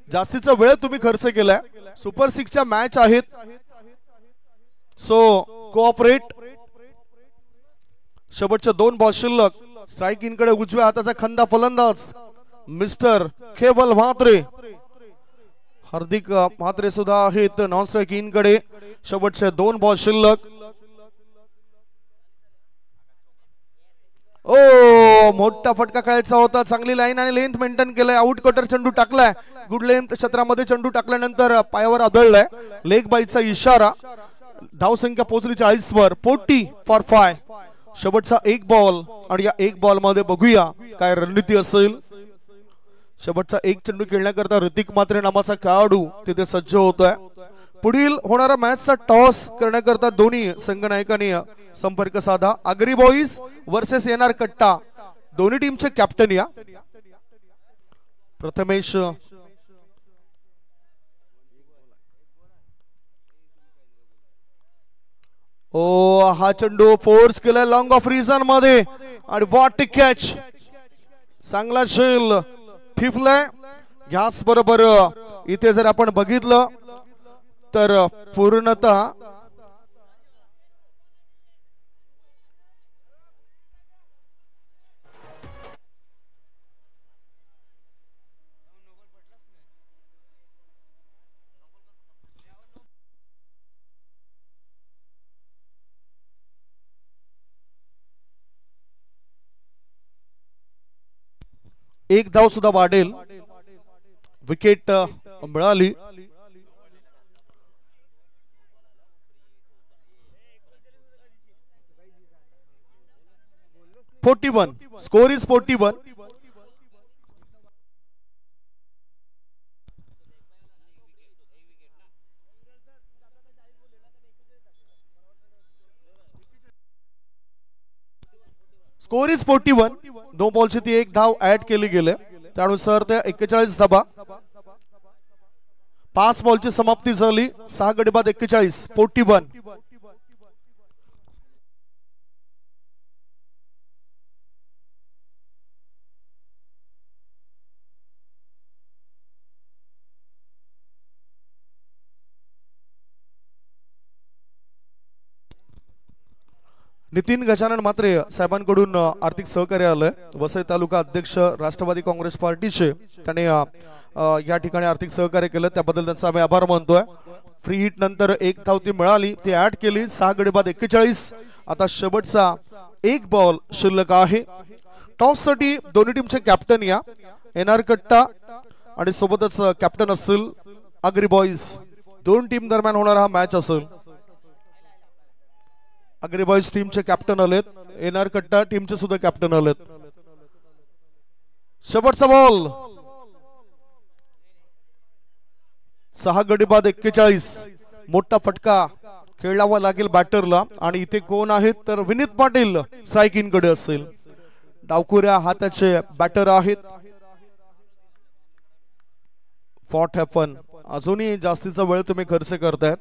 जास्तीचा वेळ तुम्ही खर्च केलाय. सुपर 6च्या मॅच आहेत, सो कोऑपरेट. शेवटच्या 2 बॉल शिल्लक. स्ट्राईक इन कडे उजव्या हाताचा खंदा फलंदाज मिस्टर केवल म्हात्रे. हार्दिक म्हात्रे सुद्धा आहेत नॉन स्ट्राईक इन कडे. शेवटचे 2 बॉल शिल्लक. ओ मोठा फटका खेळायचा होता, चांगली लाईन आणि लेंथ मेंटेन केलाय. आउट कटर चेंडू टाकलाय, गुड लेंथ क्षेत्रामध्ये चेंडू टाकल्यानंतर पायावर आदळलाय. लेग बाईचा इशारा. धावसंख्या पोहोचली 40 वर. 40 फॉर 5. शेवटचा 1 बॉल आणि या 1 बॉल मध्ये बघूया काय रणनीती असेल. शेवटचा 1 चेंडू खेळण्याकरता ऋतिक म्हात्रे नावाचा खेळाडू तिथे सज्ज होतोय. पुढील होणारा मॅचचा टॉस करण्याकरता दोन्ही संघनायकांनी संपर्क साधा. आगरी बॉईज वर्सेस एनआर कट्टा, दोन्ही टीमचे कॅप्टन या. प्रथमेश ओ हा चेंडू फोर्स केलाय लॉंग ऑफ रिझन मध्ये आणि व्हॉट कॅच. चांगला शेल फिफलाय. गॅस बरोबर इथे जर आपण बघितलं तर पूर्णतः एक धाव सुद्धा वाढेल. विकेट मिळाली. Score is 41. Score is 41. 2 बॉलची ती 1 धाव ऍड केली गेले, त्यानुसार ते 41 धावा. 5 बॉलची समाप्ती झाली. 6 गडी बाद 41 41. नितीन गजानन म्हात्रे साहेबांकडून आर्थिक सहकार्य आलंय. वसई तालुका अध्यक्ष राष्ट्रवादी काँग्रेस पार्टीचे त्याने या ठिकाणी आर्थिक सहकार्य केलं, त्याबद्दल त्यांचा आम्ही आभार मानतोय. फ्री हिट नंतर 1 धाव ती मिळाली, ती ऍड केली. 6 गडी बाद 41. आता शेवटचा 1 बॉल शिल्लक आहे. टॉस साठी दोन्ही टीमचे कॅप्टन या. एनआर कट्टा आणि सोबतच कॅप्टन असतील आगरी बॉईज. 2 टीम दरम्यान होणारा हा मॅच असेल. आगरी बॉईज टीमचे कॅप्टन आलेत, एनआर कट्टा टीमचे सुद्धा कॅप्टन आलेत. शेवटचा बॉल. 6 गडी बाद 41. मोठा फटका खेळावा लागेल बॅटरला आणि इथे कोण आहेत तर विनीत पाटील स्ट्राईक इन कडे असेल. डावखुऱ्या हाताचे बॅटर आहेत. Fought happen. अजूनही जास्तीचा वेळ तुम्ही खर्च करतायत.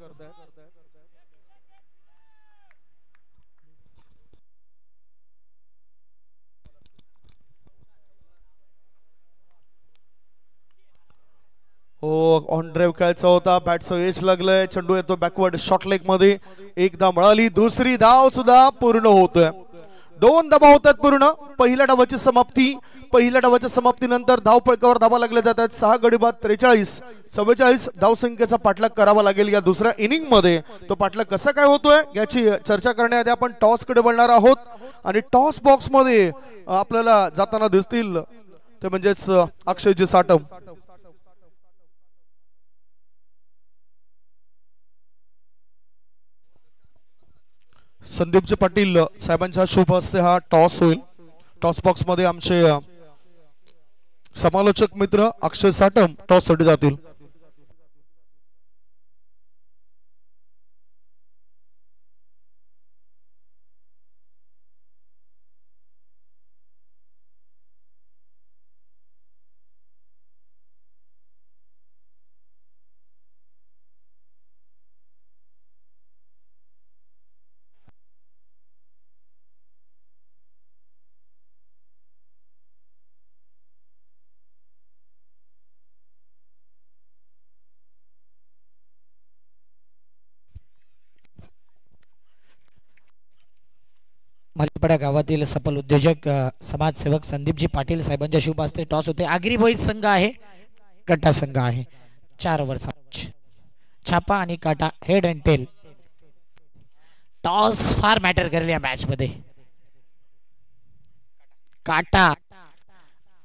ऑन ड्राइव्ह खेळायचा होता, बॅटचं एज लागलंय, चेंडू येतो बॅकवर्ड शॉर्ट लेग मध्ये. 1 धाव मिळाली. दुसरी धाव सुद्धा पूर्ण होतोय. 2 धावा होतात पूर्ण. पहिल्या डावाची समाप्ती. पहिल्या डावाच्या समाप्तीनंतर धावफलकावर धावा लागल्या जातात. 6 गडी बाद 43 44 धावसंख्येचा पाठलाग करावा लागेल या दुसऱ्या इनिंग मध्ये. तो पाठलाग कसा काय होतोय याची चर्चा करण्याआधी आपण टॉस कडे वळणार आहोत. आणि टॉस बॉक्स मध्ये आपल्याला जाताना दिसतील ते म्हणजेच अक्षयजी साटम. संदीपजी पाटील साहेबांच्या शुभ हस्ते हा टॉस होईल. टॉस बॉक्स मध्ये आमचे समालोचक मित्र अक्षय साटम टॉस साठी जातील. मलपडा गावातील सफल उद्योजक समाजसेवक संदीपजी पाटील साहेबांच्या शुभ हस्ते टॉस होते. आगरी बॉईज संघ आहे, गट्टा संघ आहे. 4 ओव्हर छापा आणि काटा हेड अँड टेल. टॉस फार मॅटर करेल या मॅच मध्ये. काटा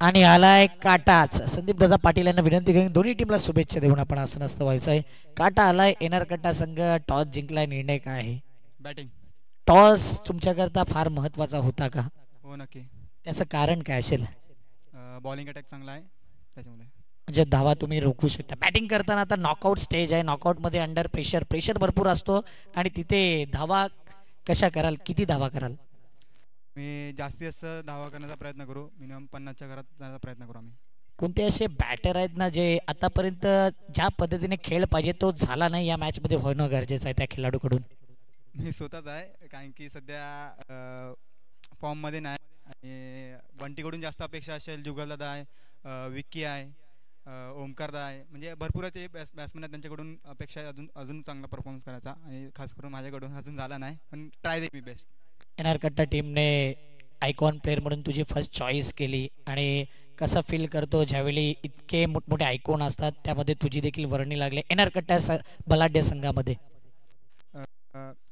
आणि आलाय काटाच. संदीप दादा पाटील यांना विनंती करून दोन्ही टीमला शुभेच्छा देऊन आपण असं नसतं व्हायचं आहे. काटा आलाय. येणार कट्टा संघ टॉस जिंकलाय. निर्णय काय आहे? बॅटिंग. टॉस तुमच्याकरता फार महत्वाचा होता का? हो नक्की. त्याचं कारण काय असेल? बॉलिंग अटॅक चांगला आहे त्याच्यामुळे. म्हणजे धावा तुम्ही रोखू शकता. बॅटिंग करताना आता नॉकआउट स्टेज आहे. नॉकआउट मध्ये अंडर प्रेशर भरपूर असतो आणि तिथे धावा कशा कराल? किती धावा कराल? मी जास्तीत जास्त धावा करण्याचा प्रयत्न करू. मिनिमम 50च्या घरात जाण्याचा प्रयत्न करू आम्ही. कोणते असे बॅटर आहेत ना जे आतापर्यंत ज्या पद्धतीने खेळ पाहिजे तो झाला नाही या मॅच मध्ये होणं गरजेचं आहे त्या खेळाडूकडून? मी स्वतःच आहे, कारण की सध्या फॉर्म मध्ये नाही. आणि बंटीकडून जास्त अपेक्षा असेल. जुगलदादा आहे, विक्की आहे, ओमकारदा आहे, म्हणजे भरपूर ते बॅट्समॅन आहेत. त्यांच्याकडून अपेक्षा आहे अजून चांगला परफॉर्मन्स करायचा. आणि खास करून माझ्याकडून अजून झाला नाही, पण ट्राय दे मी बेस्ट. एनआर कट्टा टीमने आयकॉन प्लेअर म्हणून तुझी फर्स्ट चॉईस केली आणि कसं फील करतो ज्यावेळी इतके मोठमोठे आयकॉन असतात त्यामध्ये तुझी देखील वर्णी लागली एनआर कट्टा बलाढ्य संघामध्ये?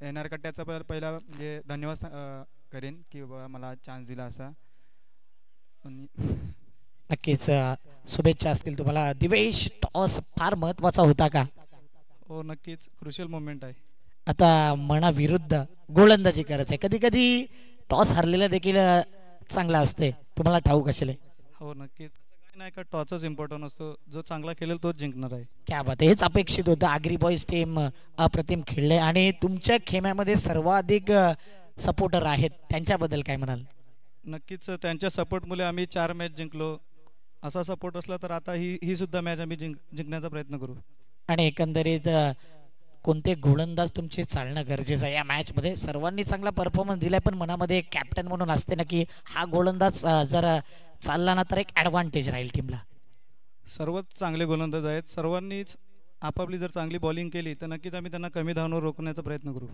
एनआर कट्ट्याचा पहिला म्हणजे धन्यवाद करेन की बाबा मला चान्स दिला असा. नक्कीच शुभेच्छा असतील तुम्हाला. दिवेश, टॉस फार महत्वाचा होता का? हो नक्कीच, क्रुशियल मोमेंट आहे. आता मना विरुद्ध गोलंदाजी करायचं आहे. कधी कधी टॉस हरलेला देखील चांगला असते, तुम्हाला ठाऊक असेल. हो नक्कीच, काही नाही का टॉसच इम्पॉर्टंट असतो. जो चांगला खेळेल तोच जिंकणार आहे. क्या बात आहे. हेच अपेक्षित होतं. आगरी बॉईज टीम अप्रतिम खेळले आणि तुमच्या खेम्यामध्ये सर्वाधिक सपोर्टर आहेत, त्यांच्याबद्दल काय म्हणाल? नक्कीच त्यांच्या सपोर्टमुळे आम्ही 4 मॅच जिंकलो. असा सपोर्ट असला तर आता ही सुद्धा मॅच आम्ही जिंकण्याचा प्रयत्न करू. आणि एकंदरीत कोणते गोलंदाज तुमचे चालणं गरजेचं आहे या मॅच मध्ये? सर्वांनी चांगला परफॉर्मन्स दिलाय, पण मनामध्ये एक कॅप्टन म्हणून असते ना की हा गोलंदाज जर चालला ना तर एक ॲडव्हान्टेज राहील टीमला. सर्वच चांगले गोलंदाज आहेत. सर्वांनीच आपापली जर चांगली बॉलिंग केली तर नक्कीच आम्ही त्यांना कमी धावून रोखण्याचा प्रयत्न करू.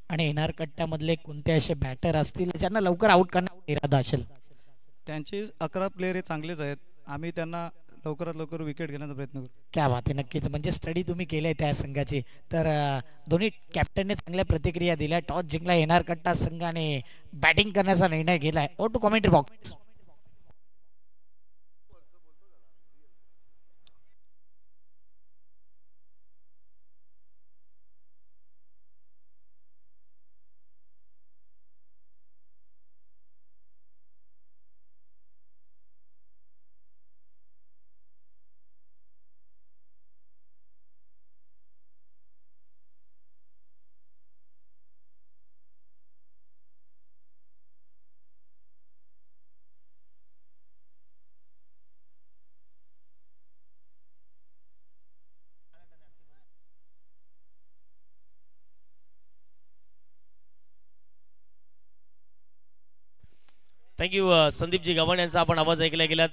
आणि एनआर कट्ट्यामधले कोणते असे बॅटर असतील ज्यांना लवकर आउट करण्याचा इरादा असेल? त्यांचे 11 प्लेयर हे चांगलेच आहेत. आम्ही त्यांना लवकरात लवकर विकेट घेण्याचा प्रयत्न करू. क्या बात आहे. नक्कीच, म्हणजे स्टडी तुम्ही केले त्या संघाची. तर दोन्ही कॅप्टनने चांगल्या प्रतिक्रिया दिल्या. टॉस जिंकला एनआर कट्टा संघाने, बॅटिंग करण्याचा निर्णय घेतलाय. Over to commentary box. Thank you Sandeep ji Gavhane यांचा आपण आवाज ऐकला गेला.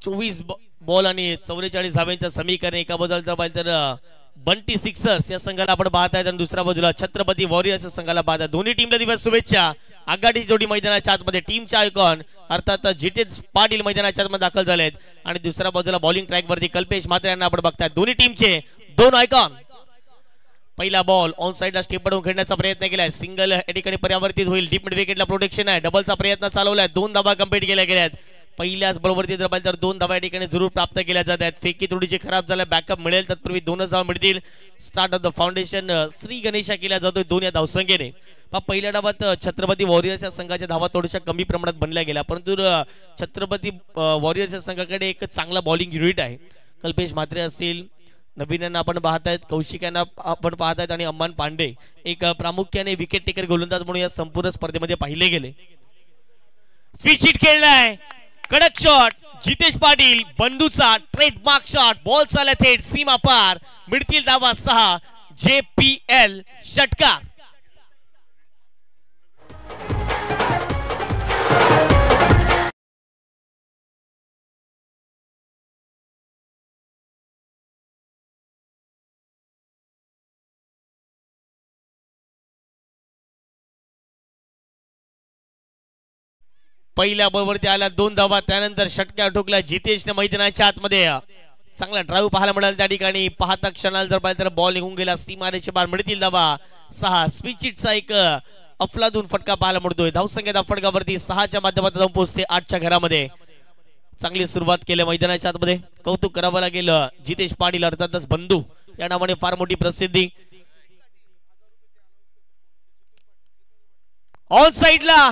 24 बॉल आणि 44 धाब्यांच्या समीकरण एका बाजूला पाहिजे तर बंटी सिक्सर्स या संघाला आपण पाहत आहेत आणि दुसऱ्या बाजूला छत्रपती वॉरियर्स या संघाला पाहत आहेत. दोन्ही टीमला दिवस शुभेच्छा. आघाडी जोडी मैदानाच्या आतमध्ये टीमच्या आयकॉन अर्थात जितेश पाटील मैदानाच्या आतमध्ये दाखल झालेत आणि दुसऱ्या बाजूला बॉलिंग ट्रॅक वरती कल्पेश म्हात्रे यांना आपण बघताय. दोन्ही टीमचे दोन आयकॉन. पहिला बॉल ऑन साइडला स्टेप पडून खेळण्याचा प्रयत्न केलाय. सिंगल या ठिकाणी परावर्तित होईल. डीप मिड विकेटला प्रोटेक्शन आहे. डबलचा प्रयत्न चालवलाय. 2 धावा कंप्लीट केल्या गेल्यात. पहिल्याच बॉलवरती जर पाहिजे तर 2 धावा या ठिकाणी जरूर प्राप्त केल्या जात आहेत. फेकी थोडीशी खराब झाल्या. बॅकअप मिळेल तत्पूर्वी 2च धावा मिळतील. Start of the foundation Shri Ganesha केला जातोय 2 या धावसंख्येने. पहिल्या डावात छत्रपती वॉरियर्सच्या संघाच्या धावा थोड्याशा कमी प्रमाणात बनल्या गेल्या परंतु छत्रपती वॉरियर्सच्या संघाकडे एक चांगला बॉलिंग युनिट आहे. कल्पेश म्हात्रे असतील, नवीन यांना आपण पाहतायत, कौशिक यांना आपण पाहतायत आणि अम्मान पांडे एक प्रामुख्याने विकेट टेकर गोलंदाज म्हणून या संपूर्ण स्पर्धेमध्ये पाहिले गेले. स्वीट शीट खेळलाय. कडक शॉट जितेश पाटील. बंडूचा ट्रेडमार्क शॉट. बॉल चालला थेट सीमा पार. मिळतील धावा 6. JPL षटकार. पहिल्या बॉलवरती आला 2 धावा. त्यानंतर षटकार ठोकला जितेशने मैदानाच्या आतमध्ये. चांगला ड्राईव्ह पाहायला मिळाला त्या ठिकाणी. पाहता क्षणाला जर पाहिजे तर बॉल निघून गेला. सीमारेषे बाहेर. मिळतील धावा 6. स्विचिटचा एक अफलातून फटका पाहायला मिळतोय. धावसंख्या फटकावरती 6च्या माध्यमातून जाऊन पोहोचते 8च्या घरामध्ये. चांगली सुरुवात केली मैदानाच्या आतमध्ये. कौतुक करावं लागेल जितेश पाटील अर्थातच बंधू या नावाने फार मोठी प्रसिद्धी. ऑन साइडला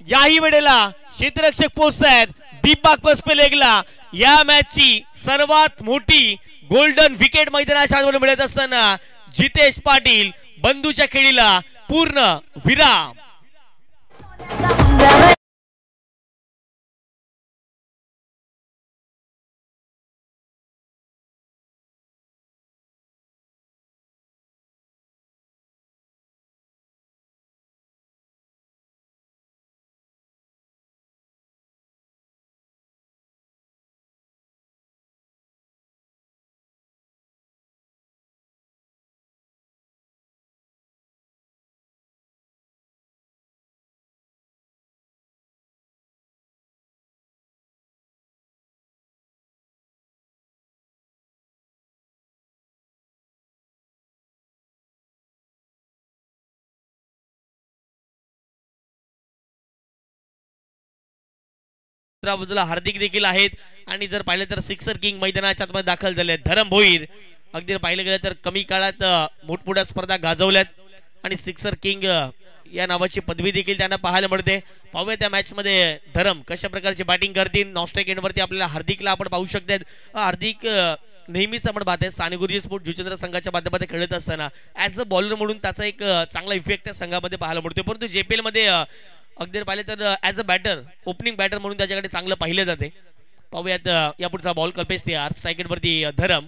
याही वेळेला क्षेत्ररक्षक पोहोचतायत. दीपक पस्पेलेगला या मॅचची सर्वात मोठी गोल्डन विकेट मैदानाच्या आतमध्ये मिळत असताना जितेश पाटील बंधूच्या खेळीला पूर्ण विराम. बाजूला हार्दिक देखील आहेत आणि जर पाहिलं तर सिक्सर किंग मैदानाच्या आतमध्ये दाखल झाले. धरम भोईर अगदी पाहिलं गेलं तर कमी काळात मोठमोठ्या स्पर्धा गाजवल्यात आणि सिक्सर किंग या नावाची पदवी देखील त्यांना पाहायला मिळते. पाहूया त्या मॅच मध्ये धरम कशा प्रकारची बॅटिंग करतील. नॉस्ट्राईक एंडवरती आपल्याला हार्दिकला आपण पाहू शकतात. हार्दिक नेहमीच आपण पाहतोय साने गुरुजी स्पोर्ट जुचंद्र संघाच्या माध्यमातून खेळत असताना ऍज अ बॉलर म्हणून त्याचा एक चांगला इफेक्ट त्या संघामध्ये पाहायला मिळतो. परंतु JPL मध्ये अगदी पाहिले तर as a batter opening batter म्हणून त्याच्याकडे चांगलं पाहिले जाते. पाहूयात या पुढचा बॉल कल्पेश तयार. स्ट्रायकेट वरती धरम.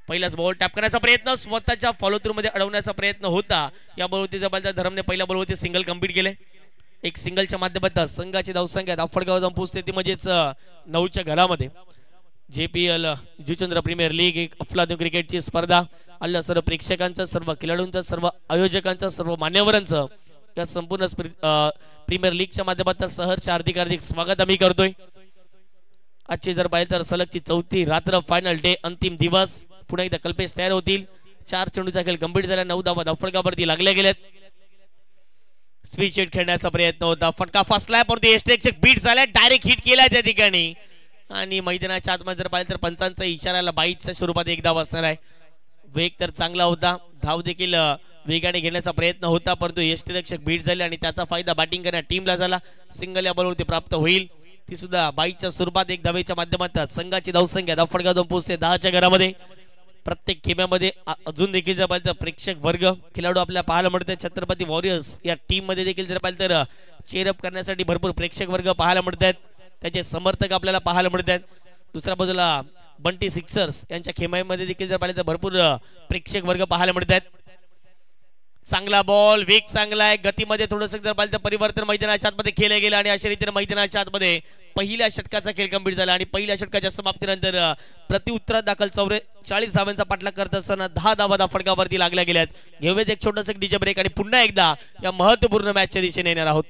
पहिलाच बॉल टॅप करण्याचा प्रयत्न स्वतःच्या फॉलो थ्रू मध्ये अडवण्याचा प्रयत्न होता. या बॉलवरती जर धरमने पहिल्या बॉलवरती सिंगल कंप्लीट केले. एक सिंगलच्या माध्यमातून संघाची धावसंख्या दाफडगाव जाऊन पोहोचते ती म्हणजेच 9च्या घरामध्ये. JPL जुचंद्र प्रीमियर लीग एक अफलातून क्रिकेटची स्पर्धा. आल्या सर्व प्रेक्षकांचं, सर्व खेळाडूंचं, सर्व आयोजकांचं, सर्व मान्यवरांचं या संपूर्ण प्रीमियर लीगच्या माध्यमातून सहर्ष हार्दिक हार्दिक स्वागत आम्ही करतोय. आजची जर पाहिजे तर सलगची 4थी रात्र, फायनल डे, अंतिम दिवस. पुन्हा एकदा कल्पेश तयार होतील. 4 चेंडूचा खेळ कंप्लीट झाला. 9 धावा धावफटकावरती लागल्या गेल्यात. स्विच हिट खेळण्याचा प्रयत्न होता. फटका फसलाय परंतु एस्टेकचे बीट झाल्या. डायरेक्ट हिट केलाय त्या ठिकाणी आणि मैदानाच्या आतमध्ये जर पाहिजे तर पंचांचा इशाराला बाईटच्या स्वरूपात एक धाव असणार आहे. वेग तर चांगला होता. धाव देखील वेगाने घेण्याचा प्रयत्न होता परंतु यष्टीरक्षक बीट झाले आणि त्याचा फायदा बॅटिंग करण्या टीमला झाला. सिंगल या बॉलवरती प्राप्त होईल. ती सुद्धा बाईकच्या स्वरूपात एक धावेच्या माध्यमातून संघाची धावसंख्या धावफटका जाऊन पोहोचते 10च्या घरामध्ये. प्रत्येक खेम्यामध्ये अजून देखील जर पाहिजे तर प्रेक्षक वर्ग खेळाडू आपल्याला पाहायला मिळते. छत्रपती वॉरियर्स या टीम मध्ये देखील जर पाहिजे तर चेअरअप करण्यासाठी भरपूर प्रेक्षक वर्ग पाहायला मिळतात. त्याचे समर्थक आपल्याला पाहायला मिळतात. दुसऱ्या बाजूला बंटी सिक्सर्स यांच्या खेमाईमध्ये देखील जर पाहिजे तर भरपूर प्रेक्षक वर्ग पाहायला मिळतात. चांगला बॉल, वेग चांगला आहे, गतीमध्ये थोडंसं जर पाहिलं तर परिवर्तन मैदानाच्या आतमध्ये केलं गेलं आणि अशा रीतीने मैदानाच्या आतमध्ये पहिल्या षटकाचा खेळ कंप्लीट झाला आणि पहिल्या षटकाच्या समाप्तीनंतर प्रतिउत्तरात दाखल 44 धावांचा पाठलाग करत असताना 10 धावा फटकावरती लागल्या गेल्यात। घेऊयात एक छोटासा डीजे ब्रेक आणि पुन्हा एकदा या महत्त्वपूर्ण मॅचच्या दिशेने येणार आहोत।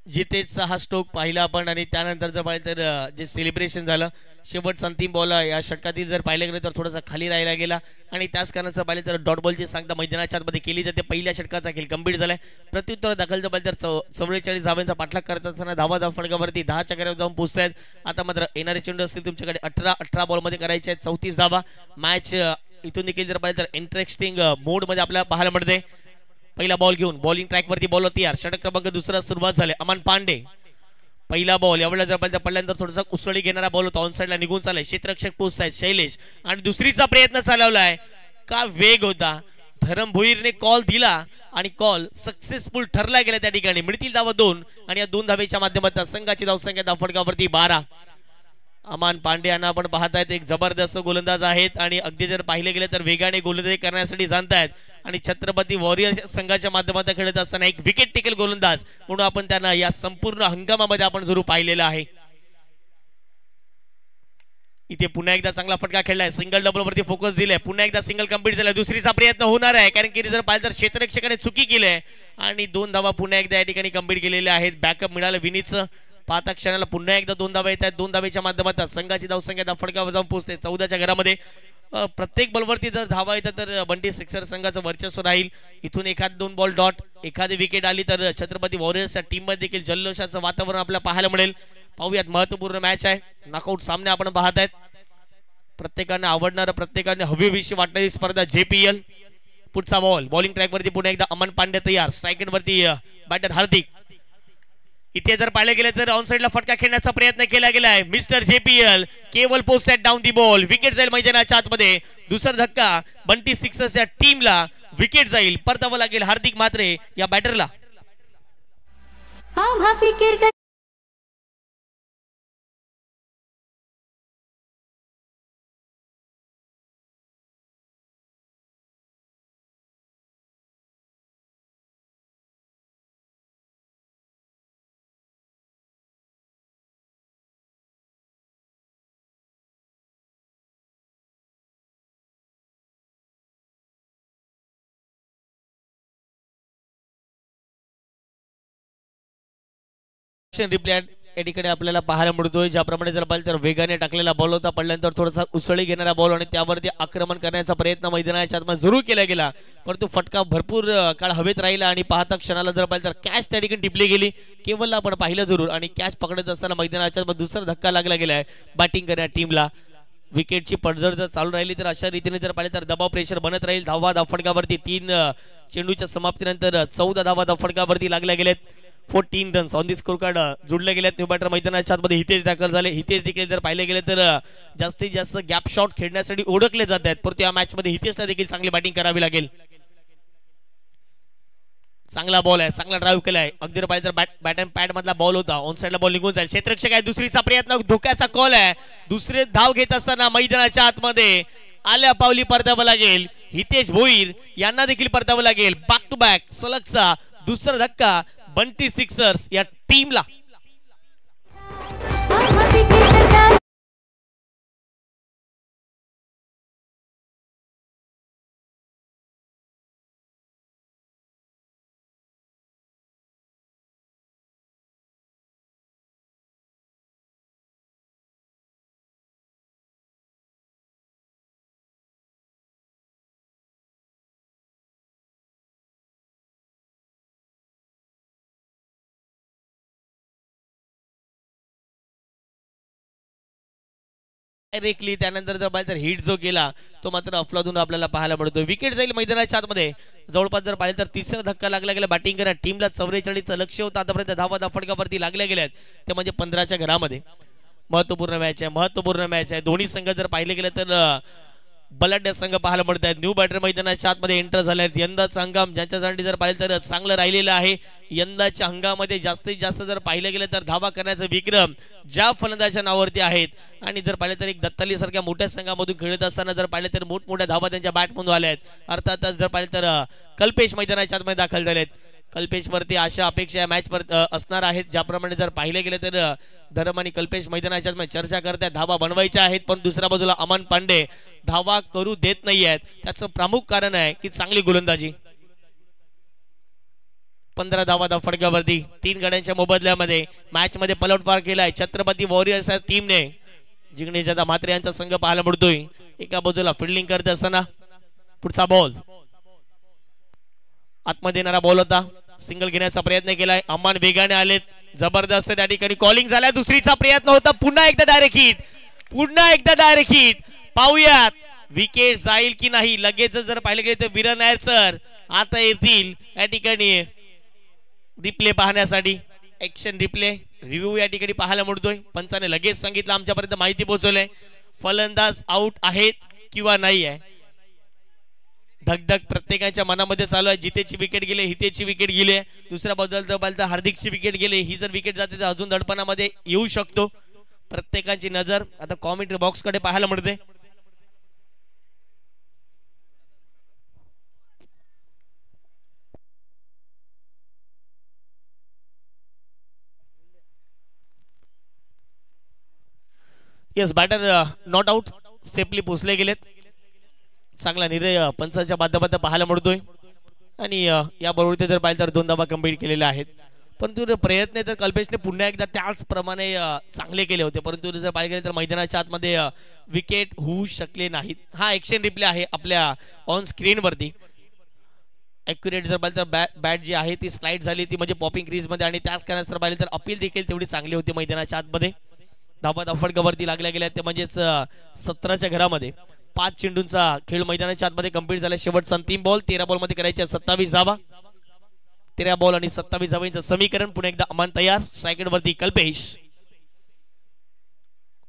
जितेशचा हा स्ट्रोक पाहिला आपण आणि त्यानंतर जर पाहिलं तर जे सेलिब्रेशन झालं शेवटचा अंतिम बॉल या षटकातील जर पाहिलं गेलं तर थोडासा खाली राहिला गेला आणि त्याच कारणाचं पाहिलं तर डॉट बॉलची सांगता मैदानाच्या आतमध्ये केली जाते। पहिल्या षटकाचा खेळ कंप्लीट झालाय। प्रत्युत्तर दाखल जर पाहिलं तर 44 धावांचा पाठलाग करत असताना धावा फटकावरती 10 चक्रावर जाऊन पोहोचत आहेत। आता मात्र येणारे चेंडू असतील तुमच्याकडे 18 बॉलमध्ये करायचे आहेत 34 धावा। मॅच इथून देखील जर पाहिलं तर इंटरेस्टिंग मोडमध्ये आपल्याला पाहायला मिळते। पहिला बॉल घेऊन बॉलिंग ट्रॅक वरती बॉल होती यार षटक क्रमांक दुसरा सुरुवात झाली। अमन पांडे पहिला बॉल यावेळेला जर पाहिजे पडल्यानंतर थोडासा उसळी घेणारा बॉल होता, ऑन साइडला निघून चाललाय क्षेत्ररक्षक पोहोचतायत शैलेश आणि दुसरीचा प्रयत्न चालवलाय, का वेग होता। धरम भोईरने कॉल दिला आणि कॉल सक्सेसफुल ठरला गेला। त्या ठिकाणी मिळतील धावा 2 आणि या 2 धावेच्या माध्यमातून संघाची धावसंख्या धावफटकावरती 12। अमान पांडे यांना आपण पाहतायत एक जबरदस्त गोलंदाज आहेत आणि अगदी जर पाहिले गेले तर वेगाने गोलंदाजी करण्यासाठी जाणतायत आणि छत्रपती वॉरियर्स संघाच्या माध्यमातून खेळत असताना एक विकेट टेकल गोलंदाज म्हणून आपण त्यांना या संपूर्ण हंगामामध्ये आपण जरूर पाहिलेला आहे। इथे पुन्हा एकदा चांगला फटका खेळलाय, सिंगल डबल वरती फोकस दिलाय, पुन्हा एकदा सिंगल कंप्लीट झालाय, दुसरीचा प्रयत्न होणार आहे कारण की जर पाहिलं तर क्षेत्ररक्षकाने चुकी केली आणि 2 धावा पुन्हा एकदा या ठिकाणी कंप्लीट केलेल्या आहेत। बॅकअप मिळालं विनीतचं, पाहता क्षणाला पुन्हा एकदा 2 धावा येत आहेत। 2 धावेच्या माध्यमातून संघाची धावसंख्या फटकावर जाऊन पोहोचते 14च्या घरामध्ये। प्रत्येक बॉलवरती जर धावा येतात तर बंटी सिक्सर संघाचं वर्चस्व राहील। इथून एखाद 2 बॉल डॉट एखादी विकेट आली तर छत्रपती वॉरियर्सच्या टीम मध्ये देखील जल्लोषाचं वातावरण आपल्याला पाहायला मिळेल। पाहूयात महत्त्वपूर्ण मॅच आहे, नॉकआउट सामने आपण पाहत आहेत। प्रत्येकाने आवडणारं प्रत्येकाने हवीविषयी वाटणारी स्पर्धा JPL। पुढचा बॉल बॉलिंग ट्रॅक वरती पुन्हा एकदा अमन पांडे तयार, स्ट्राइक वरती बॅटर हार्दिक। इथे जर पाहिले गेले तर ऑन साइडला फटका खेळण्याचा प्रयत्न केला गेलाय, मिस्टर JPL केवळ post down the ball, wicket जाईल मैदानाच्या आतमध्ये। दुसरा धक्का बंटी सिक्सर्सच्या टीमला विकेट जाईल, परतावं लागेल हार्दिक म्हात्रे या बॅटरला। रिप्ले या ठिकाणी आपल्याला पाहायला मिळतोय, ज्याप्रमाणे जर पाहिलं तर वेगाने टाकलेला बॉल होता, पडल्यानंतर थोडासा उसळी घेणारा बॉल आणि त्यावरती आक्रमण करण्याचा प्रयत्न मैदानाच्या आतमध्ये जरूर केला गेला, परंतु फटका भरपूर काळ हवेत राहिला आणि पाहता क्षणाला जर पाहिलं तर कॅच त्या ठिकाणी टिपली गेली। केवळ आपण पाहिलं जरूर आणि कॅच पकडत असताना मैदानाच्या दुसरा धक्का लागला गेलाय बॅटिंग करणाऱ्या टीमला। विकेटची पडझड जर चालू राहिली तर अशा रीतीने जर पाहिलं तर दबाव प्रेशर बनत राहील। धावा धावफटकावरती 3 चेंडूच्या समाप्तीनंतर 14 धावा धावफटकावरती लागल्या गेलेत। 14 runs on the score card जुडले गेलेत। न्यू बॅटर मैदानाच्या आतमध्ये हितेश दाखल झाले। हितेश देखील जर पाहिले गेले तर जास्तीत जास्त गॅप शॉट खेळण्यासाठी ओळखले जात आहेत, परंतु या मॅच मध्ये हितेशला देखील चांगली बॅटिंग करावी लागेल। चांगला बॉल आहे, चांगला ड्राईव्ह केलाय, अगदी पाहिजे तर बॅट अँड पॅड मधला बॉल होता, ऑन साइडला बॉल निघून जाईल, क्षेत्ररक्षक आहे, दुसरीचा प्रयत्न धोक्याचा कॉल आहे, दुसरे धाव घेत असताना मैदानाच्या आतमध्ये आल्या पावली परतावं लागेल हितेश भोईर यांना देखील परतावं लागेल। बॅक टू बॅक सलगचा दुसरा धक्का बंटी सिक्सर्स या टीमला। डायरेक्टली त्यानंतर जर पाहिलं तर हिट जो केला तो मात्र अफलातून आपल्याला पाहायला मिळतो. विकेट जाईल मैदानाच्या आतमध्ये. जवळपास जर पाहिलं तर तिसरा धक्का लागला गेला बॅटिंग करा टीमला. 44चं लक्ष होतं आतापर्यंत. धावा फटकावरती लागल्या गेल्यात ते म्हणजे 15च्या घरामध्ये. महत्वपूर्ण मॅच आहे. दोन्ही संघ जर पाहिले गेले तर बलाढ्य संघ पाहायला मिळत आहेत. न्यू बॅटर मैदानाच्या आतमध्ये एंटर झाले आहेत. यंदाचा हंगाम ज्यांच्यासाठी जर पाहिलं तर चांगलं राहिलेलं आहे. यंदाच्या हंगामामध्ये जास्तीत जास्त जर पाहिलं गेलं तर धावा करण्याचा विक्रम ज्या फलंदाजाच्या नावावरती आहेत. आणि जर पाहिलं तर एक दत्ताली सारख्या मोठ्या संघामधून खेळत असताना जर पाहिलं तर मोठमोठ्या धावा त्यांच्या बॅटमधून आल्या आहेत. अर्थातच जर पाहिलं तर कल्पेश मैदानाच्या आतमध्ये दाखल झालेत. कल्पेशवरती अशा अपेक्षा या मॅच असणार आहेत. ज्याप्रमाणे जर पाहिले गेले तर धरम आणि कल्पेश मैदानाच्या चर्चा करतात. धावा बनवायच्या आहेत पण दुसऱ्या बाजूला अमन पांडे धावा करू देत नाही आहेत. त्याचं प्रमुख कारण आहे की चांगली गोलंदाजी. 15 धावा फटक्यावरती 3 गड्यांच्या मोबदल्यामध्ये मॅच मध्ये पलटवार केलाय छत्रपती वॉरियर्स या टीमने. जिग्नेश दादा म्हात्रे यांचा संघ पाहायला मिळतोय. एका बाजूला फिल्डिंग करत असताना पुढचा बॉल आतमध्ये येणारा बॉल होता. सिंगल घेण्याचा प्रयत्न केलाय. अमान वेगाने आलेत. जबरदस्त त्या ठिकाणी कॉलिंग झालाय. दुसरीचा प्रयत्न होता. पुन्हा एकदा डायरेक्ट हिट. पाहूयात विकेट जाईल की नाही. लगेच जर पाहिलं गेलं तर विरन नायर सर आता येतील या ठिकाणी रिप्ले पाहण्यासाठी. ऍक्शन रिप्ले रिव्ह्यू या ठिकाणी पाहायला मिळतोय. पंचाने लगेच सांगितलं आमच्यापर्यंत माहिती पोहोचवलंय. फलंदाज आउट आहेत किंवा नाही आहे. धगधग प्रत्येकाच्या मनामध्ये चालू आहे. जितेची विकेट गेले, हितेची विकेट गेली. दुसऱ्या बाजूला हार्दिकची विकेट गेली. ही जर विकेट जाते तर अजून दडपणामध्ये येऊ शकतो. प्रत्येकाची नजर आता कॉमेंट्री बॉक्स कडे पाहायला मिळते. Yes batter not out safely पोचले गेलेत. चांगला निर्णय पंचांच्या माध्यमातून पाहायला मिळतोय. आणि याबरोबर ते जर पाहिलं तर 2 धावा कंप्लीट केलेल्या आहेत. परंतु प्रयत्न तर कल्पेशने पुन्हा एकदा त्याचप्रमाणे चांगले केले होते. परंतु जर पाहिलं गेलं तर मैदानाच्या आतमध्ये विकेट होऊ शकले नाहीत. हा ऍक्शन रिप्ले आहे आपल्या ऑन स्क्रीन वरती. ॲक्युरेट जर पाहिलं तर बॅट जी आहे ती स्लाइड झाली ती म्हणजे पॉपिंग क्रीज मध्ये. आणि त्याच कारणास जर पाहिलं तर अपील देखील तेवढी चांगली होती मैदानाच्या आतमध्ये. धावा फटकावरती लागल्या गेल्या ते म्हणजेच 17च्या घरामध्ये. 5 चेंडूंचा खेळ मैदानाच्या आतमध्ये कंप्लीट झाला. शेवटचा 3 बॉल 13 बॉल मध्ये करायचे 27 धावा. 13 बॉल आणि 27 धावांचं समीकरण. पुन्हा एकदा अमान तयार. स्ट्रायकेट वरती कल्पेश.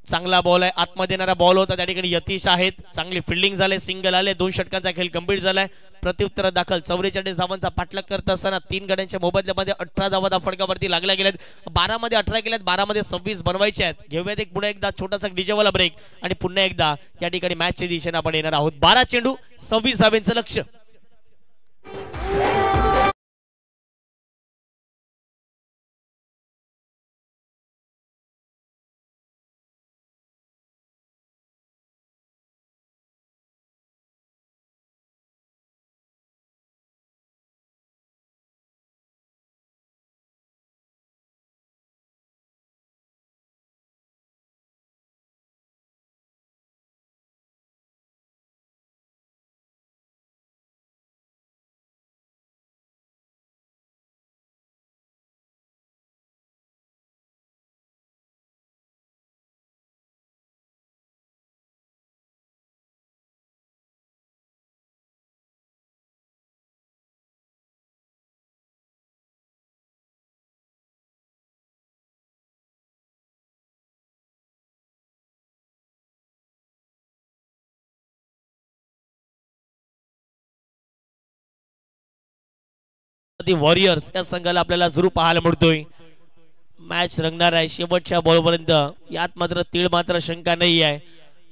चांगला बॉल आहे. आतमध्ये येणारा बॉल होता त्या ठिकाणी यतीश आहेत. चांगली फिल्डिंग झाले. सिंगल आले. 2 षटकांचा खेळ कंप्लीट झालाय. प्रत्युत्तर दाखल 44 धावांचा पाठलाग करत असताना 3 गड्यांच्या मोबदल्यामध्ये 18 धावा फटकावरती लागल्या गेल्यात. 12 मध्ये 18 केल्यात. 12 मध्ये 26 बनवायचे आहेत. घेऊयात एक पुन्हा एकदा छोटासा डीजेवाला ब्रेक आणि पुन्हा एकदा या ठिकाणी मॅचच्या दिशेने आपण येणार आहोत. 12 चेंडू 26 धावांचं लक्ष. वॉरियर्स या संघाला आपल्याला जरूर पाहायला मिळतोय. मॅच रंगणार आहे शेवटच्या बॉलपर्यंत. यात मात्र तीळ मात्र शंका नाही आहे.